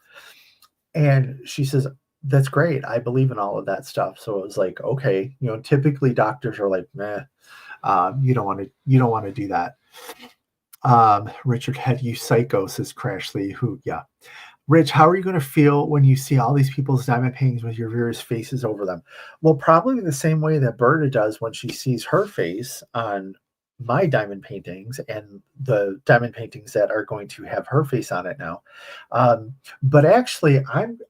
And she says, "That's great. I believe in all of that stuff." So it was like, okay, typically doctors are like, "Meh, you don't want to do that." Richard had you psycho, says Crashly, who, yeah. Rich, how are you going to feel when you see all these people's diamond paintings with your various faces over them? Well, probably the same way that Berta does when she sees her face on my diamond paintings and the diamond paintings that are going to have her face on it now. But actually,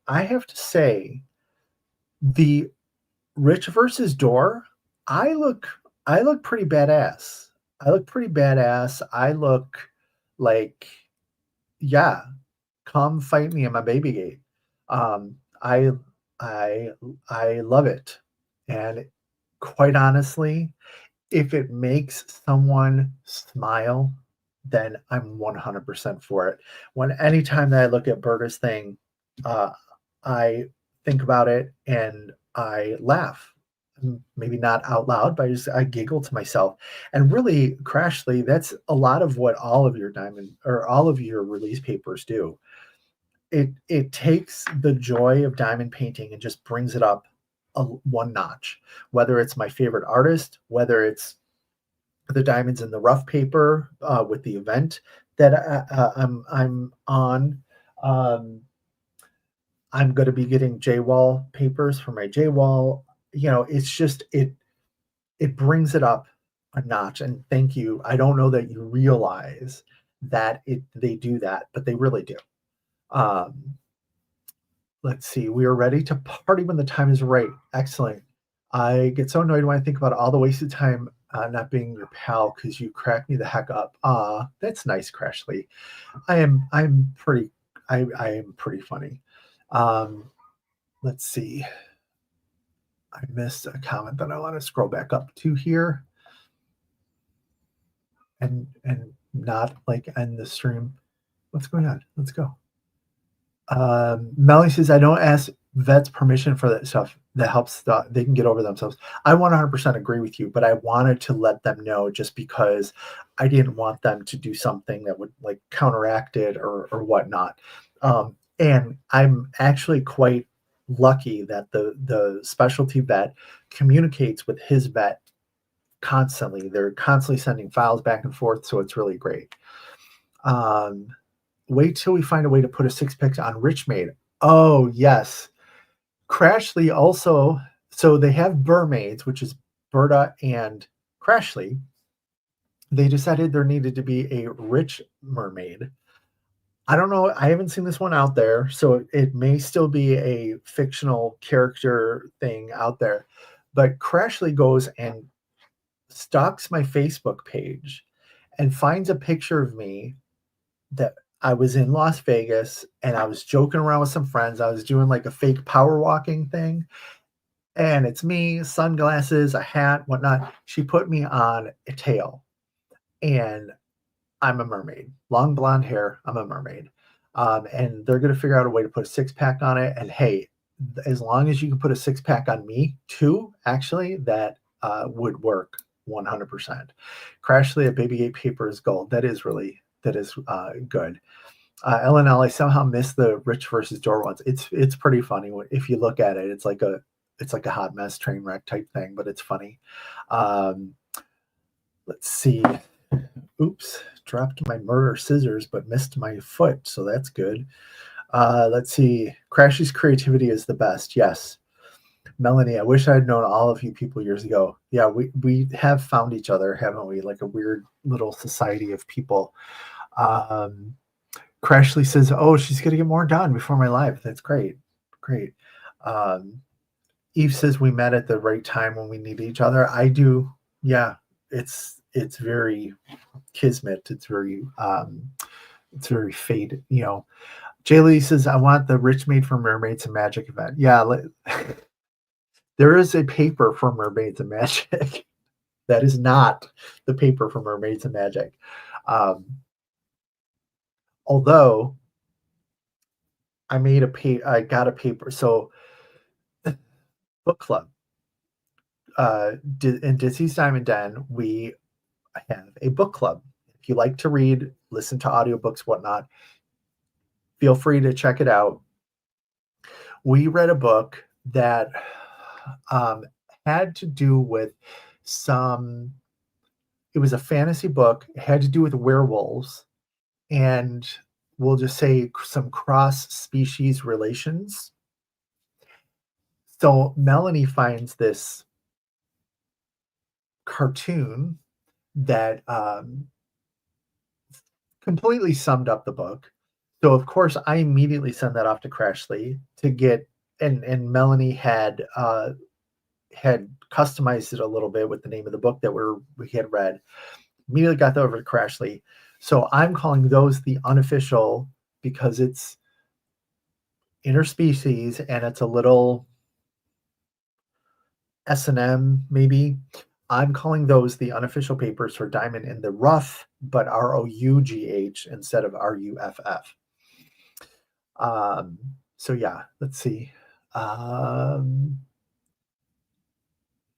I have to say, the Rich versus Door, I look I look pretty badass. I look pretty badass. I look like, yeah, come fight me in my baby gate. Um, I I I love it. And quite honestly, if it makes someone smile, then I'm 100% for it. When anytime that I look at Berta's thing, uh, I think about it and I laugh. Maybe not out loud, but I giggle to myself. And really, Crashly, that's a lot of what all of your diamond or all of your release papers do. It takes the joy of diamond painting and just brings it up one notch. Whether it's my favorite artist, whether it's the diamonds in the rough paper with the event that I'm on. Um, I'm going to be getting JWall papers for my JWall. It's just it brings it up a notch. And thank you. I don't know that you realize that they do that, but they really do. Um, let's see. We are ready to party when the time is right. Excellent. I get so annoyed when I think about all the wasted time not being your pal because you crack me the heck up. That's nice, Crashly. I'm pretty I am pretty funny. Um, let's see. I missed a comment that I want to scroll back up to here and not like end the stream. What's going on? Let's go. Melanie says, I don't ask vets permission for that stuff. That helps they can get over themselves. I 100% agree with you, but I wanted to let them know just because I didn't want them to do something that would like counteract it or whatnot. And I'm actually quite lucky that the specialty vet communicates with his vet constantly. They're constantly sending files back and forth, so it's really great. Wait till we find a way to put a six-pack on Richmade. Oh, yes. Crashly also, so they have Mermaids, which is Berta and Crashly. They decided there needed to be a rich mermaid. I don't know. I haven't seen this one out there, so it may still be a fictional character thing out there. But Crashly goes and stalks my Facebook page and finds a picture of me that I was in Las Vegas and I was joking around with some friends. I was doing like a fake power walking thing. And it's me, sunglasses, a hat, whatnot. She put me on a tail. And I'm a mermaid. Long blonde hair. I'm a mermaid. And they're going to figure out a way to put a six-pack on it. And hey, as long as you can put a six-pack on me too, actually, that would work 100%. Crashly at Baby 8 Paper is gold. That is good. LNL, I somehow missed the Rich versus Door ones. It's pretty funny if you look at it. It's like a hot mess train wreck type thing, but it's funny. Let's see. Oops, dropped my murder scissors, but missed my foot, so that's good. Let's see. Crashy's creativity is the best. Yes. Melanie, I wish I had known all of you people years ago. Yeah, we have found each other, haven't we? Like a weird little society of people. Crashly says, oh, she's going to get more done before my live. That's great. Great. Eve says we met at the right time when we needed each other. I do. Yeah, it's very kismet. It's very fate. Jaylee says, I want the Rich Made for Mermaids and Magic event. Yeah, there is a paper for Mermaids and Magic. That is not the paper for Mermaids and Magic. Although I got a paper. So book club. in Dizzy's Diamond Den, we have a book club. If you like to read, listen to audiobooks, whatnot, feel free to check it out. We read a book that had to do with some, it was a fantasy book. It had to do with werewolves and we'll just say some cross species relations. So Melanie finds this cartoon that completely summed up the book. So of course I immediately send that off to Crashly to get, and Melanie had customized it a little bit with the name of the book that we had read. Immediately got that over to Crashly. So I'm calling those the unofficial because it's interspecies and it's a little S&M maybe. I'm calling those the unofficial papers for Diamond in the Rough, but ROUGH instead of RUFF. So yeah, let's see.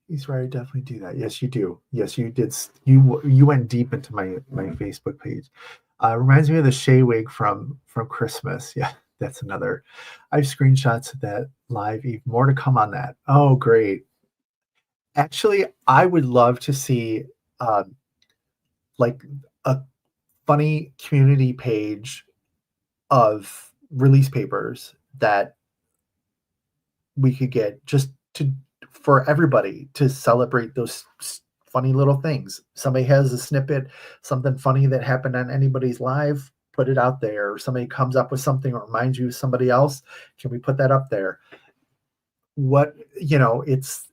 He's right. I definitely do that. Yes, you do. Yes, you did. You went deep into my Facebook page. Reminds me of the Shea wig from Christmas. Yeah, that's another. I have screenshots of that live. Even more to come on that. Oh, great. Actually, I would love to see like a funny community page of release papers that we could get just for everybody to celebrate those funny little things. Somebody has a snippet, something funny that happened on anybody's live, put it out there. Or somebody comes up with something that reminds you of somebody else, can we put that up there? What, it's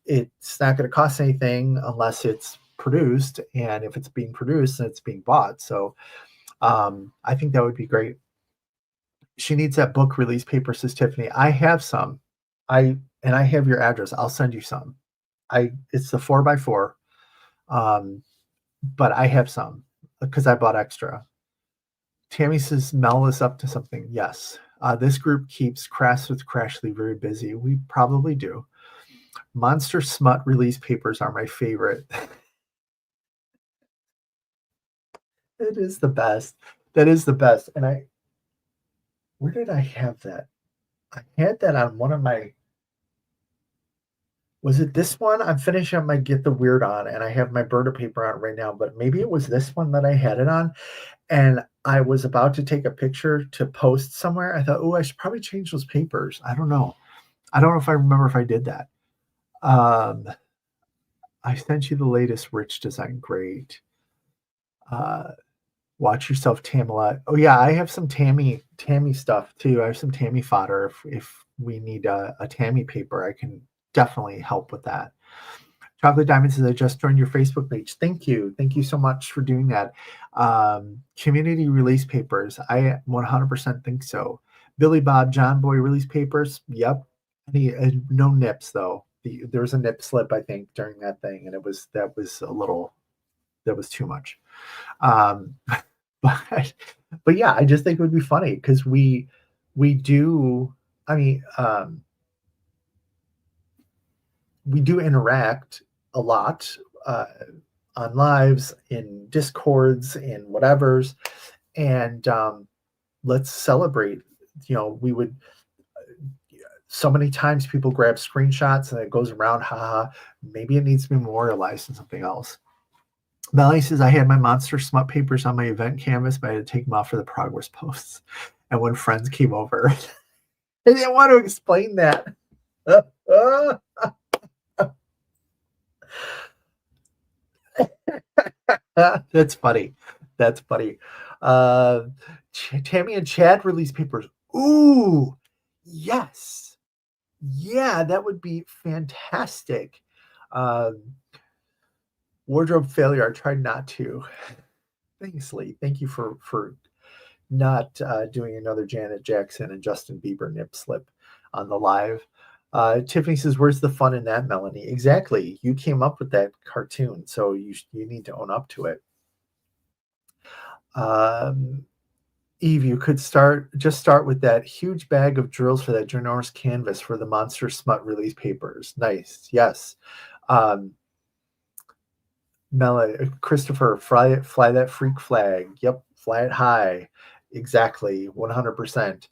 not going to cost anything unless it's produced, and if it's being produced, then it's being bought. So I think that would be great. She needs that book release paper, says Tiffany. I have some. I have your address. I'll send you some. It's the 4x4, but I have some because I bought extra. Tammy says Mel is up to something. Yes. This group keeps Crass with Crashly very busy. We probably do. Monster Smut release papers are my favorite. It is the best. That is the best. And where did I have that? I had that on one of my, was it this one? I'm finishing up my Get the Weird on, and I have my Berta paper on right now, but maybe it was this one that I had it on. And I was about to take a picture to post somewhere. I thought, oh, I should probably change those papers. I don't know. I don't know if I remember if I did that. I sent you the latest Rich design. Great. Watch yourself, Tamala. Oh yeah, I have some Tammy stuff too. I have some Tammy fodder. If we need a Tammy paper, I can definitely help with that. Chocolate Diamond says, I just joined your Facebook page. Thank you. Thank you so much for doing that. Community release papers. I 100% think so. Billy Bob John Boy release papers. Yep. No nips though. There was a nip slip, I think, during that thing, and that was too much. But yeah, I just think it would be funny because we do. I mean, we do interact a lot on lives, in Discords, in whatevers, and let's celebrate. We would. So many times people grab screenshots and it goes around. Haha. Maybe it needs to be memorialized in something else. Melanie says, I had my Monster Smut papers on my event canvas, but I had to take them off for the progress posts. And when friends came over, I didn't want to explain that. That's funny. That's funny. Tammy and Chad release papers. Ooh, yes. Yeah, that would be fantastic. Wardrobe failure. I tried not to. Thanks, Lee. Thank you for not doing another Janet Jackson and Justin Bieber nip slip on the live. Tiffany says, where's the fun in that, Melanie? Exactly. You came up with that cartoon, so you need to own up to it. Eve, you could start with that huge bag of drills for that ginormous canvas for the Monster Smut release papers. Nice. Yes. Um, Christopher, fly that freak flag. Yep, fly it high. Exactly, 100%.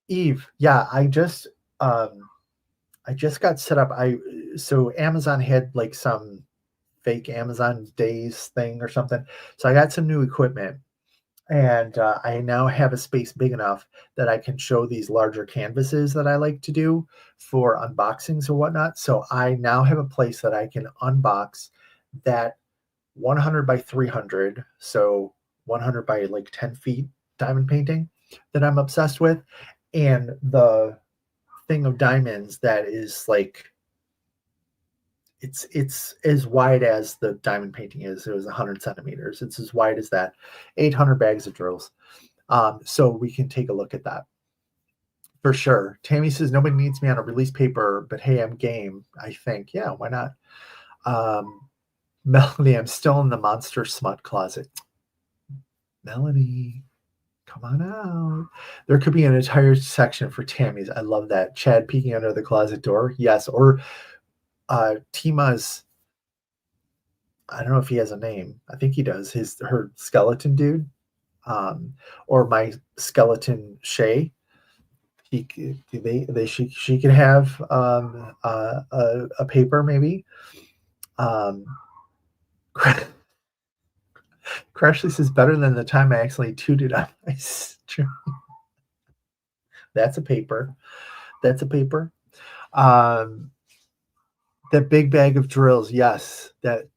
Eve, yeah, I just got set up. So Amazon had like some fake Amazon Days thing or something. So I got some new equipment, and I now have a space big enough that I can show these larger canvases that I like to do for unboxings or whatnot. So I now have a place that I can unbox that 100 by 300, so 100 by like 10 feet diamond painting that I'm obsessed with, and the thing of diamonds that is like it's as wide as the diamond painting is. It was 100 centimeters. It's as wide as that. 800 bags of drills. So we can take a look at that for sure. Tammy says nobody needs me on a release paper, but hey, I'm game. I think, yeah, why not? Melanie, I'm still in the monster smut closet. Melanie, come on out. There could be an entire section for Tammy's. I love that. Chad peeking under the closet door. Yes. Or Tima's, I don't know if he has a name. I think he does. Her skeleton dude, or my skeleton Shay. She could have a paper maybe. Crashly says better than the time I actually tooted on my stream. That's a paper. That's a paper. That big bag of drills, yes. That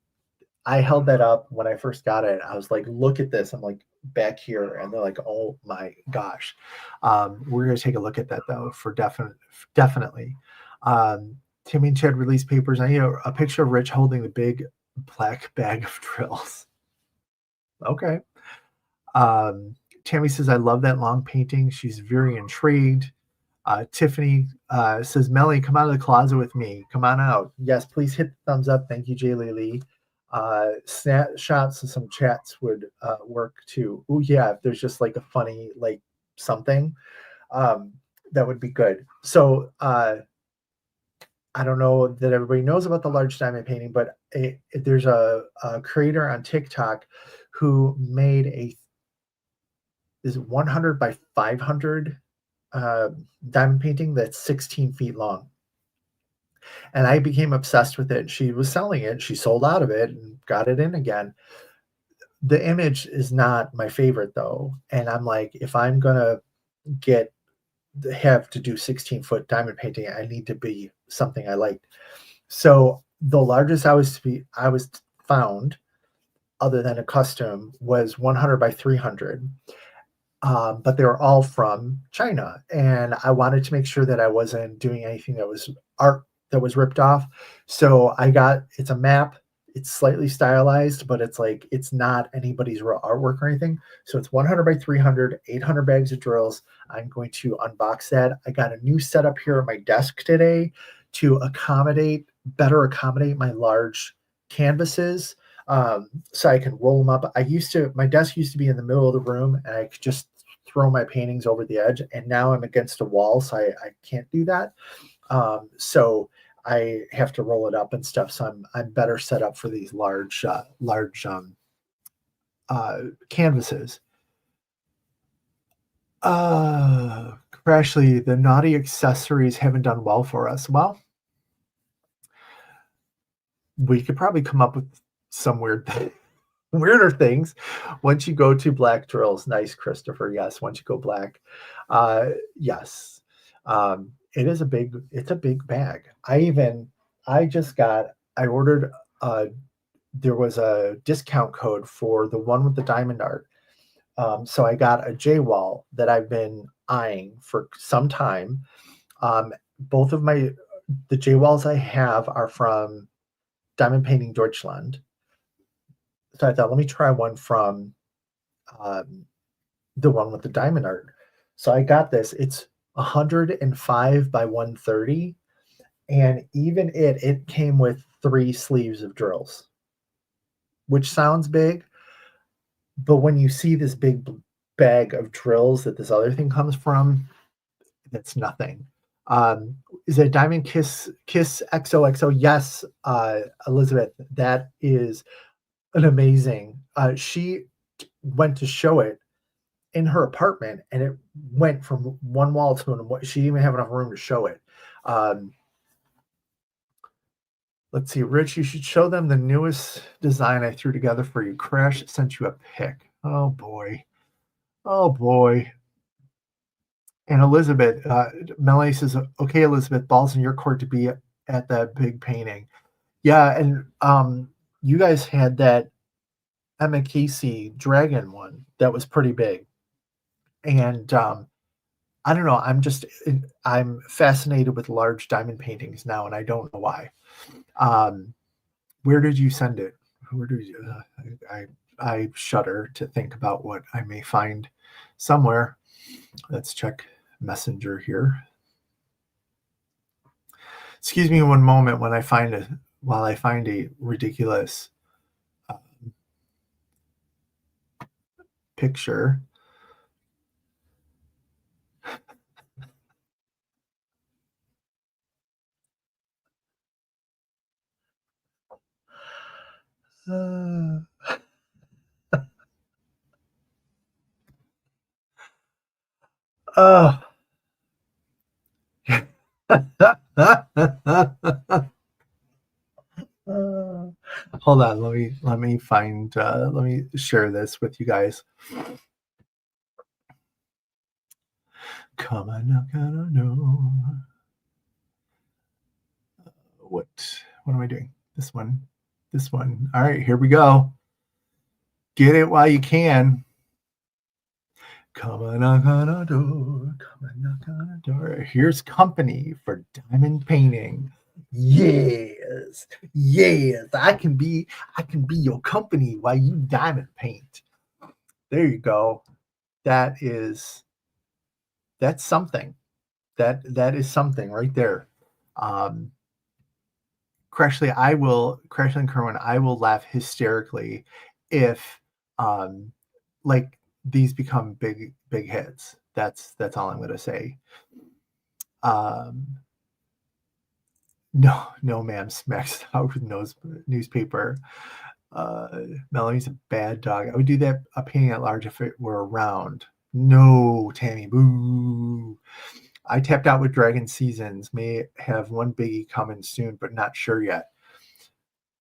I held that up when I first got it. I was like, look at this. I'm like back here, and they're like, oh my gosh. We're gonna take a look at that though for definitely. Timmy and Chad release papers. I need a picture of Rich holding the big black bag of drills. Okay. Tammy says, I love that long painting. She's very intrigued. Tiffany says, Melly, come out of the closet with me. Come on out. Yes, please hit the thumbs up. Thank you, Jay Lee. Snapshots and some chats would work too. Oh, yeah, if there's just like a funny, like something, that would be good. So I don't know that everybody knows about the large diamond painting, but there's a creator on TikTok who made is 100 by 500 diamond painting that's 16 feet long. And I became obsessed with it. She was selling it. She sold out of it and got it in again. The image is not my favorite though. And I'm like, if I'm going to have to do 16-foot diamond painting, I need to be something I like. So the largest I was found, other than a custom, was 100 by 300. But they were all from China, and I wanted to make sure that I wasn't doing anything that was art that was ripped off. So it's a map. It's slightly stylized, but it's not anybody's real artwork or anything. So it's 100 by 300, 800 bags of drills. I'm going to unbox that. I got a new setup here at my desk today to better accommodate my large canvases. So I can roll them up. My desk used to be in the middle of the room, and I could just throw my paintings over the edge, and now I'm against a wall, so I can't do that. So I have to roll it up and stuff. So I'm better set up for these large canvases. Crashly, the naughty accessories haven't done well for us. Well, we could probably come up with some weirder things once you go to black drills. Nice, Christopher. Yes, once you go black. Yes. It's a big bag. I ordered there was a discount code for the one with the diamond art. So I got a J-wall that I've been eyeing for some time. Both of the J-walls I have are from Diamond Painting Deutschland. So I thought, let me try one from the one with the diamond art. So I got this. It's 105 by 130, and even it came with 3 sleeves of drills, which sounds big, but when you see this big bag of drills that this other thing comes from, that's nothing. is it Diamond Kiss XOXO? Yes, Elizabeth, that is an amazing. She went to show it in her apartment, and it went from one wall to another. She didn't even have enough room to show it. Let's see, Rich, you should show them the newest design I threw together for you. Crash sent you a pic. Oh boy. Oh boy. And Elizabeth, Melanie says, okay, Elizabeth, ball's in your court to be at that big painting. Yeah, and you guys had that Emma Casey dragon one that was pretty big. And I don't know, I'm fascinated with large diamond paintings now, and I don't know why. Where did you send it? Where did you? I shudder to think about what I may find somewhere. Let's check Messenger here. Excuse me one moment while I find a ridiculous picture. Hold on, let me find let me share this with you guys. Come on, not gonna know. What am I doing? This one. All right, here we go. Get it while you can. Come on, knock on a door. Come on, knock on a door. Here's company for diamond painting. Yes, I can be your company while you diamond paint. There you go. That's something. That is something right there. Crashly and Kerwin, I will laugh hysterically if like these become big hits. That's all I'm gonna say. No, ma'am, smacks out with newspaper. Melanie's a bad dog. I would do that a painting at large if it were around. No, Tammy, boo. I tapped out with Dragon Seasons. May have one biggie coming soon, but not sure yet.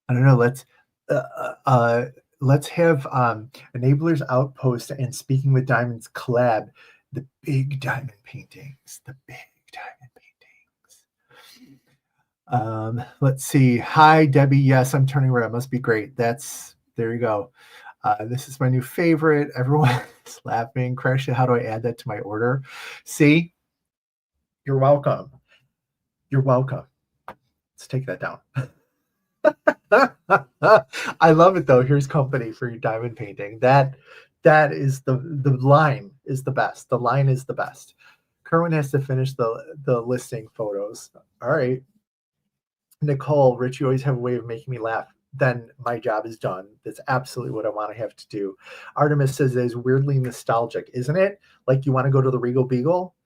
I don't know. Let's have Enablers Outpost and Speaking with Diamonds collab the big diamond paintings. Let's see. Hi, Debbie. Yes, I'm turning red. Must be great. There you go. This is my new favorite. Everyone's laughing. Crash, how do I add that to my order? See? You're welcome. Let's take that down. I love it though. Here's company for your diamond painting. That is the line is the best. The line is the best. Kerwin has to finish the listing photos. All right. Nicole, Rich, you always have a way of making me laugh. Then my job is done. That's absolutely what I want to have to do. Artemis says it's weirdly nostalgic, isn't it? Like you want to go to the Regal Beagle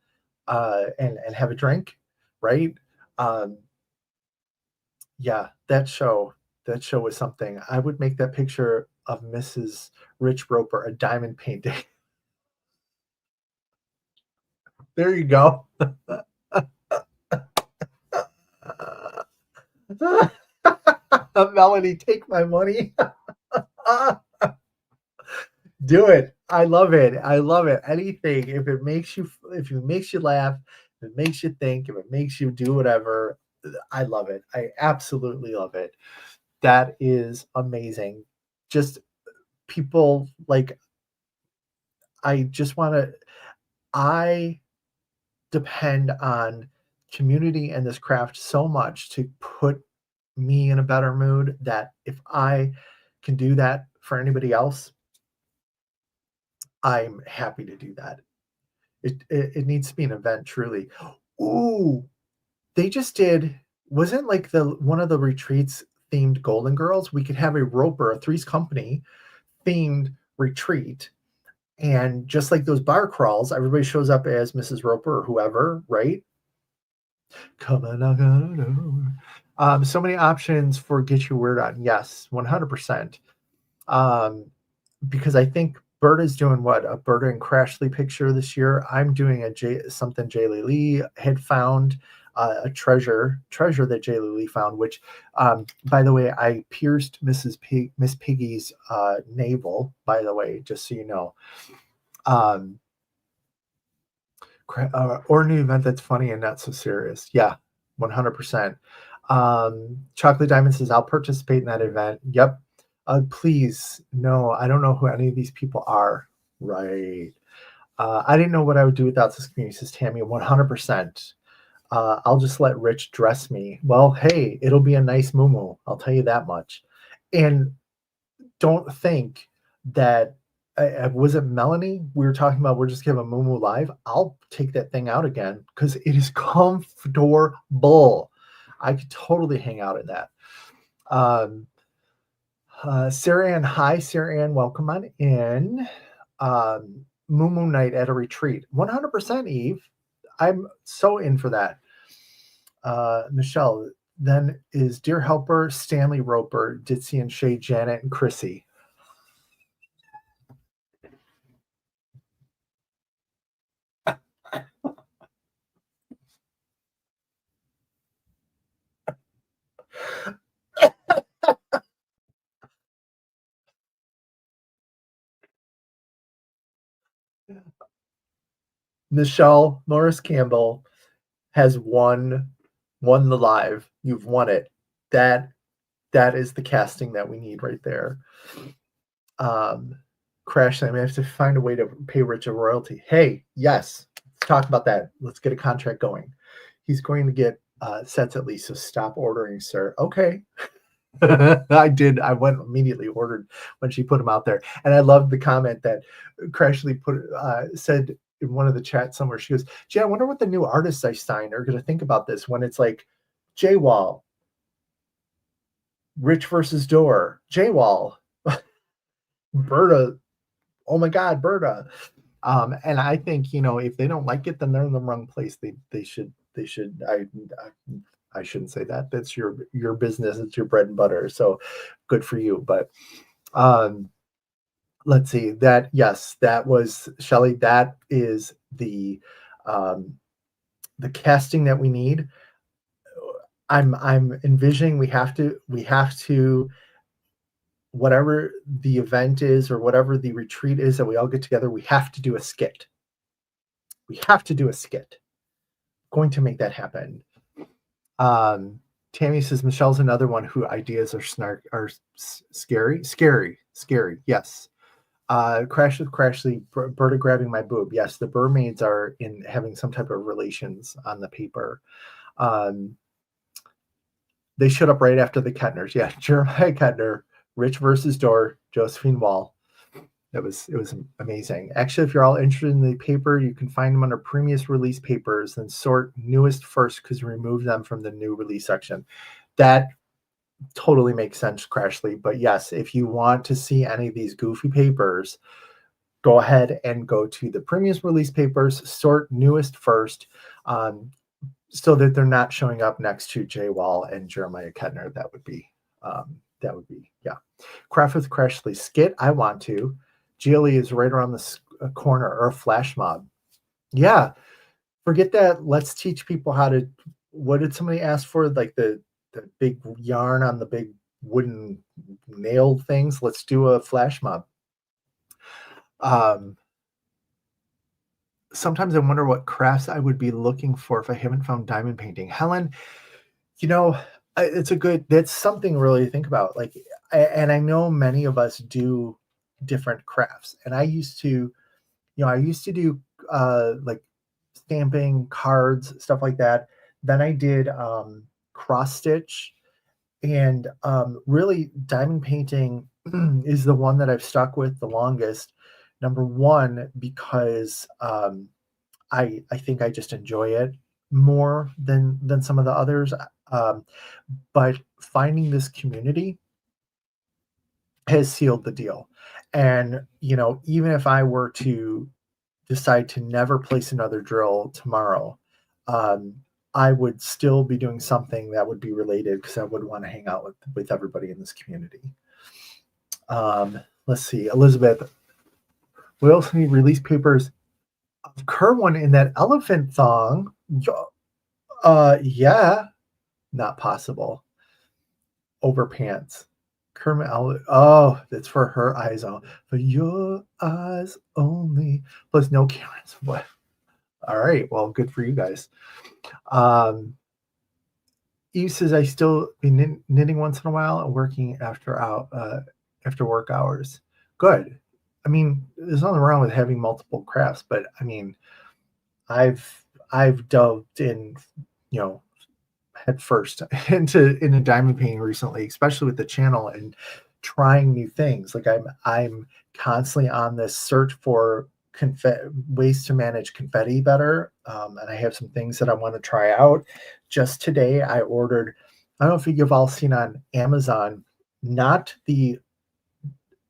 and have a drink, right? Yeah, that show was something. I would make that picture of Mrs. Rich Roper a diamond painting. There you go. Melanie, take my money. Do it. I love it. Anything, if it makes you laugh, if it makes you think, if it makes you do whatever, I love it. I absolutely love it. That is amazing. Just people like, I depend on community and this craft so much to put me in a better mood, that if I can do that for anybody else, I'm happy to do that. It needs to be an event, truly. Ooh, they just did, wasn't like one of the retreats themed Golden Girls? We could have a Three's Company themed retreat, and just like those bar crawls, everybody shows up as Mrs. Roper or whoever, right? Come on, knock on the door. So many options for get your word on. Yes, 100%. Because I think Berta's doing what, a Berta and Crashly picture this year. I'm doing something Jaylee Lee had found, a treasure that Jaylee Lee found. Which, by the way, I pierced Miss Piggy's navel. By the way, just so you know. Or an event that's funny and not so serious. Yeah, 100%. Chocolate Diamond says, I'll participate in that event. Yep. Please, no, I don't know who any of these people are. Right. I didn't know what I would do without this community, says Tammy. 100%. I'll just let Rich dress me. Well, hey, it'll be a nice moo. I'll tell you that much. And don't think that was it Melanie? We were talking about we're just giving Moo live. I'll take that thing out again because it is comfortable. I could totally hang out in that. Sarah Ann, hi, Sarah Ann, welcome on in. Moo night at a retreat. 100% Eve. I'm so in for that. Michelle, then is Dear Helper, Stanley Roper, Ditzy and Shay, Janet, and Chrissy. Michelle Norris Campbell has won the live. You've won it. That is the casting that we need right there. Crash, I may have to find a way to pay Rich a royalty. Hey, yes, let's talk about that. Let's get a contract going. He's going to get sets at least, so stop ordering, sir. Okay. I did. I went immediately ordered when she put them out there. And I loved the comment that Crashly said in one of the chats somewhere. She goes, gee, I wonder what the new artists I signed are going to think about this when it's like J-Wall, Rich versus Door, J-Wall, Berta. Oh my God, Berta. And I think, if they don't like it, then they're in the wrong place. They should, I shouldn't say that. That's your business. It's your bread and butter. So good for you. But let's see that. Yes, that was Shelly. That is the casting that we need. I'm envisioning we have to whatever the event is or whatever the retreat is that we all get together, we have to do a skit. Going to make that happen. Tammy says Michelle's another one who ideas are scary. Yes. Crash with Crashly, Berta grabbing my boob. Yes, the Mermaids are having some type of relations on the paper. They showed up right after the Kettners. Yeah, Jeremiah Kettner, Rich versus Door, Josephine Wall. It was amazing. Actually, if you're all interested in the paper, you can find them under previous release papers, then sort newest first because you remove them from the new release section. That totally makes sense, Crashly. But yes, if you want to see any of these goofy papers, go ahead and go to the previous release papers, sort newest first, so that they're not showing up next to Jay Wall and Jeremiah Kettner. That would be yeah. Craft with Crashly skit. I want to. GLE is right around the corner, or a flash mob. Yeah, forget that. Let's teach people how to. What did somebody ask for? Like the big yarn on the big wooden nailed things. Let's do a flash mob. Sometimes I wonder what crafts I would be looking for if I haven't found diamond painting. Helen, that's something really to think about. Like, and I know many of us do different crafts, and I used to do like stamping, cards, stuff like that. Then I did cross stitch, and really diamond painting is the one that I've stuck with the longest. Number one, because I think I just enjoy it more than some of the others. But finding this community has sealed the deal. And, even if I were to decide to never place another drill tomorrow, I would still be doing something that would be related because I would want to hang out with everybody in this community. Let's see, Elizabeth. We also need release papers of Kerwin in that elephant thong. Yeah, not possible. Overpants. Kermit. Oh, that's for her eyes only. For your eyes only. Plus no cameras. What? All right. Well, good for you guys. Eve says I still be knitting once in a while and working after work hours. Good. I mean, there's nothing wrong with having multiple crafts, but I mean, I've delved in, you know, head first into diamond painting recently, especially with the channel and trying new things. Like I'm constantly on this search for ways to manage confetti better, and I have some things that I want to try out. Just today, I ordered. I don't know if you've all seen on Amazon, not the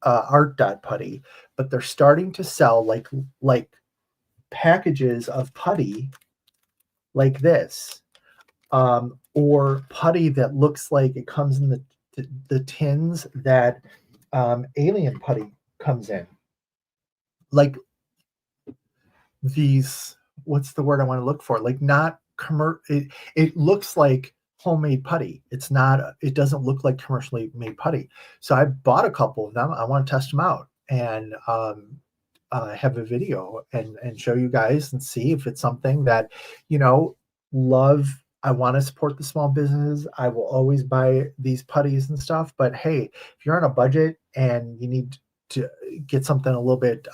art dot putty, but they're starting to sell like packages of putty like this, or putty that looks like it comes in the tins that alien putty comes in, like these. What's the word I want to look for? Like not it looks like homemade putty. It's not. It doesn't look like commercially made putty. So I bought a couple of them. I want to test them out and have a video and show you guys and see if it's something that, you know, love. I want to support the small businesses. I will always buy these putties and stuff. But hey, if you're on a budget and you need to get something a little bit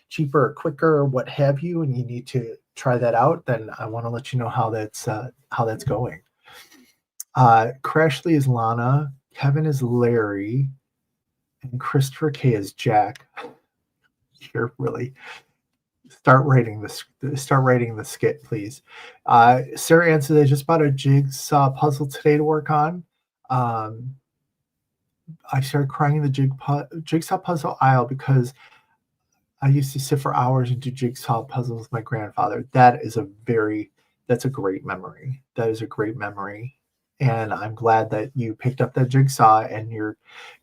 cheaper or quicker or what have you, and you need to try that out, then I want to let you know how that's going. Crashly is Lana, Kevin is Larry, and Christopher K is Jack. You're really start writing the skit, please. Sarah Ann says I just bought a jigsaw puzzle today to work on. I started crying in the jigsaw puzzle aisle because I used to sit for hours and do jigsaw puzzles with my grandfather. That's a great memory. That is a great memory. And I'm glad that you picked up that jigsaw and you're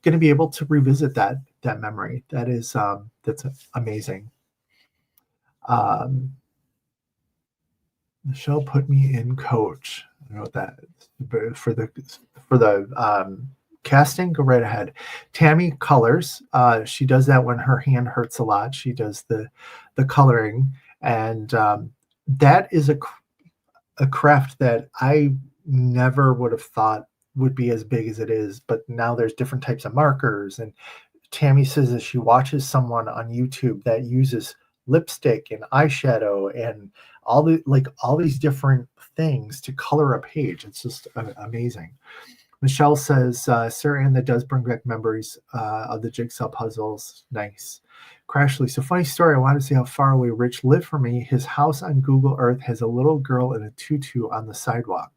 going to be able to revisit that memory. That's amazing. Michelle put me in coach. I don't know what that is. But for the casting, go right ahead. Tammy colors. She does that when her hand hurts a lot. She does the coloring, and that is a craft that I never would have thought would be as big as it is. But now there's different types of markers, and Tammy says that she watches someone on YouTube that uses lipstick and eyeshadow and all these different things to color a page. It's just amazing. Michelle says, Sarah Ann, that does bring back memories of the jigsaw puzzles. Nice. Crashly, so funny story. I wanted to see how far away Rich lived from me. His house on Google Earth has a little girl in a tutu on the sidewalk.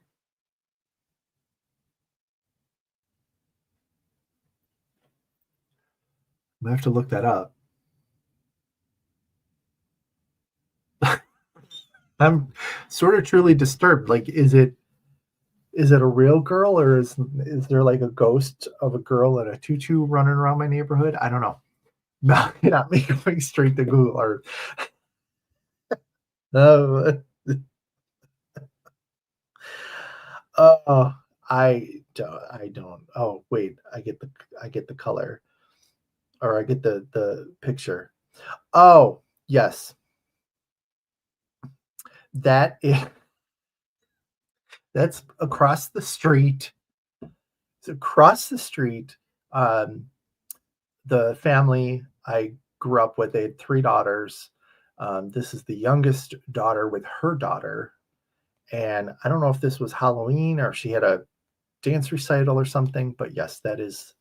I'm going to have to look that up. I'm sort of truly disturbed. Like, is it a real girl, or is there like a ghost of a girl in a tutu running around my neighborhood? I don't know. No, not me going straight to Google Earth. No. I don't. Oh, wait. I get the color, or I get the picture. Oh, yes. That's across the street. It's across the street. The family I grew up with, they had 3 daughters. This is the youngest daughter with her daughter. And I don't know if this was Halloween or she had a dance recital or something, but yes, that is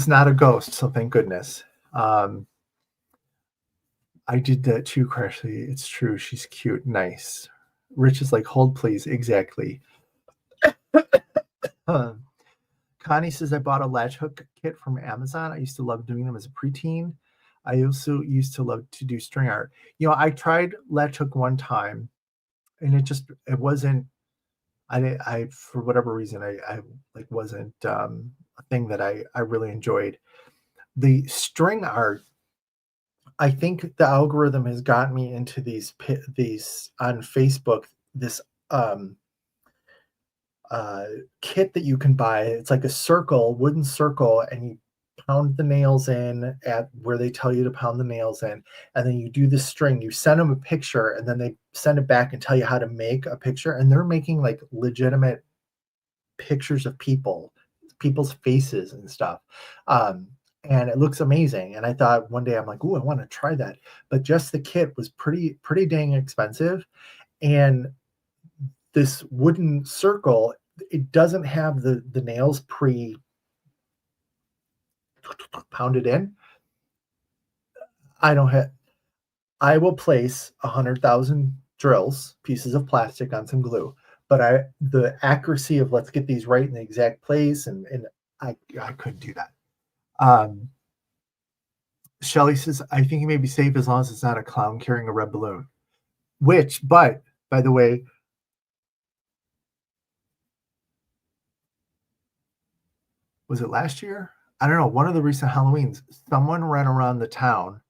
not a ghost. So thank goodness. I did that too, Crashly. It's true. She's cute. Nice. Rich is like, hold please. Exactly. Connie says, I bought a latch hook kit from Amazon. I used to love doing them as a preteen. I also used to love to do string art. You know, I tried latch hook one time. and it wasn't. I for whatever reason I like wasn't a thing that I really enjoyed. The string art, I think the algorithm has gotten me into these on Facebook, this um uh kit that you can buy. It's like a circle, wooden circle, and you pound the nails in at where they tell you to pound the nails in, and then you do the string. You send them a picture, and then they send it back and tell you how to make a picture. And they're making like legitimate pictures of people's faces and stuff. Um, and it looks amazing. And I thought one day I'm like, "Ooh, I want to try that." But just the kit was pretty dang expensive. And this wooden circle, it doesn't have the nails pre pounded in. I don't have. I will place 100,000 drills, pieces of plastic on some glue, but the accuracy of let's get these right in the exact place, and I couldn't do that. Um, Shelly says, I think he may be safe as long as it's not a clown carrying a red balloon. But by the way, was it last year? I don't know. One of the recent Halloweens, someone ran around the town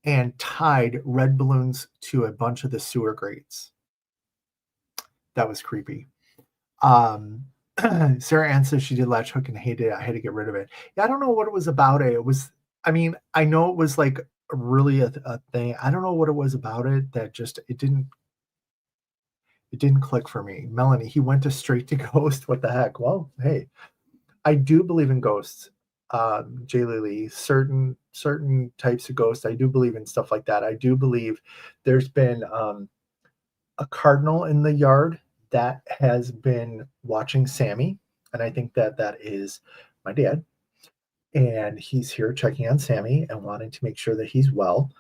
and tied red balloons to a bunch of the sewer grates. That was creepy. Um, Sarah Ann says she did latch hook and hated it. I had to get rid of it. Yeah, I don't know what it was about it. It was, I mean, I know it was like really a thing. I don't know what it was about it that just it didn't click for me. Melanie, he went to straight to ghost. What the heck? Well, hey, I do believe in ghosts. Jay Lily, certain types of ghosts. I do believe in stuff like that. I do believe there's been a cardinal in the yard that has been watching Sammy, and I think that that is my dad, and he's here checking on Sammy and wanting to make sure that he's well.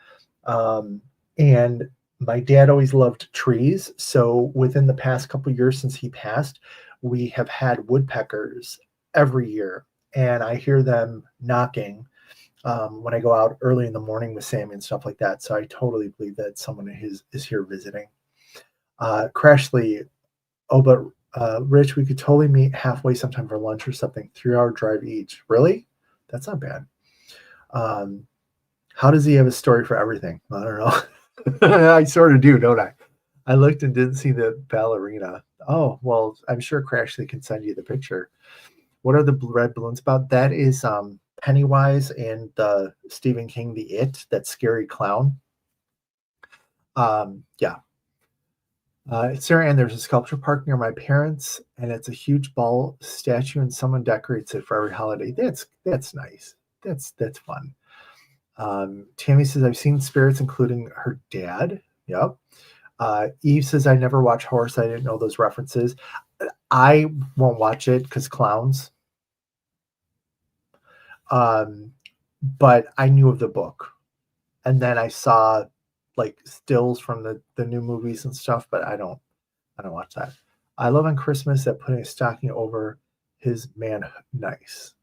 And my dad always loved trees, so within the past couple years since he passed, we have had woodpeckers every year, and I hear them knocking when I go out early in the morning with Sammy and stuff like that. So I totally believe that someone is here visiting. Crashly, oh, but Rich, we could totally meet halfway sometime for lunch or something. 3-hour drive each. Really? That's not bad. How does he have a story for everything? I don't know. I sort of do, don't I? I looked and didn't see the ballerina. Oh, well, I'm sure Crashly can send you the picture. What are the red balloons about? That is Pennywise and the Stephen King, The It, that scary clown. Yeah. Sarah Ann, there's a sculpture park near my parents, and it's a huge ball statue, and someone decorates it for every holiday. That's nice. That's fun. Tammy says I've seen spirits, including her dad. Yep. Eve says I never watch horror, so I didn't know those references. I won't watch it because clowns. But I knew of the book, and then I saw like stills from the new movies and stuff, but I don't watch that. I love on Christmas that putting a stocking over his man. Nice.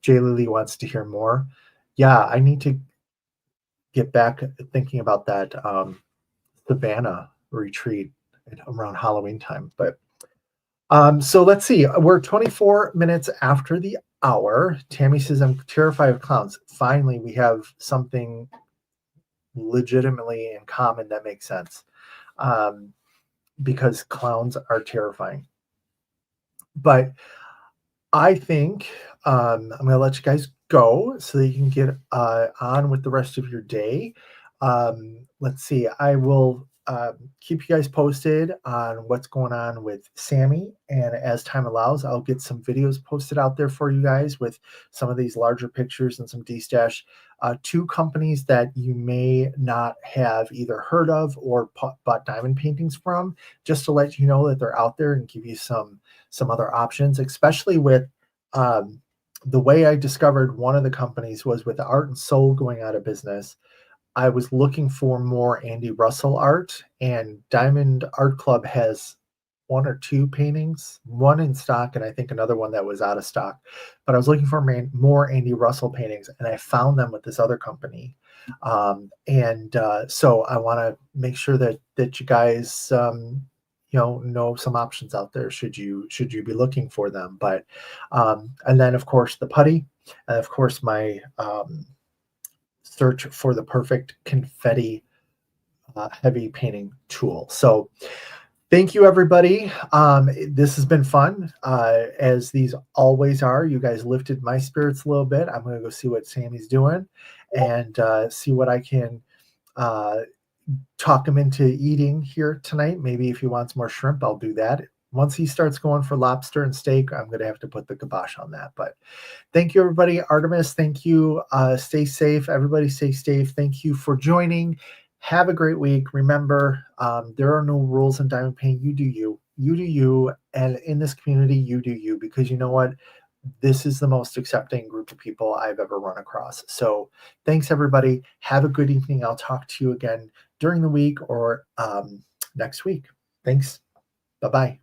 Jay Lily wants to hear more. Yeah, I need to get back thinking about that Savannah retreat around Halloween time. But so let's see. We're 24 minutes after the hour. Tammy says I'm terrified of clowns. Finally, we have something legitimately in common that makes sense, because clowns are terrifying. But I think I'm going to let you guys go so that you can get on with the rest of your day. Let's see. I will keep you guys posted on what's going on with Sammy. And as time allows, I'll get some videos posted out there for you guys with some of these larger pictures and some D-Stash. 2 companies that you may not have either heard of or bought diamond paintings from, just to let you know that they're out there and give you some other options, especially with the way I discovered one of the companies was with Art and Soul going out of business. I was looking for more Andy Russell art, and Diamond Art Club has one or two paintings, one in stock, and I think another one that was out of stock. But I was looking for more Andy Russell paintings, and I found them with this other company. So I want to make sure that you guys know some options out there should you be looking for them. But and then of course the putty, and of course my search for the perfect confetti heavy painting tool. So thank you, everybody. This has been fun, as these always are. You guys lifted my spirits a little bit. I'm going to go see what Sammy's doing and see what I can talk him into eating here tonight. Maybe if he wants more shrimp, I'll do that. Once he starts going for lobster and steak, I'm going to have to put the kibosh on that. But thank you, everybody. Artemis, thank you. Stay safe. Everybody stay safe. Thank you for joining. Have a great week. Remember, there are no rules in diamond painting. You do you. You do you. And in this community, you do you. Because you know what? This is the most accepting group of people I've ever run across. So thanks, everybody. Have a good evening. I'll talk to you again during the week or next week. Thanks. Bye-bye.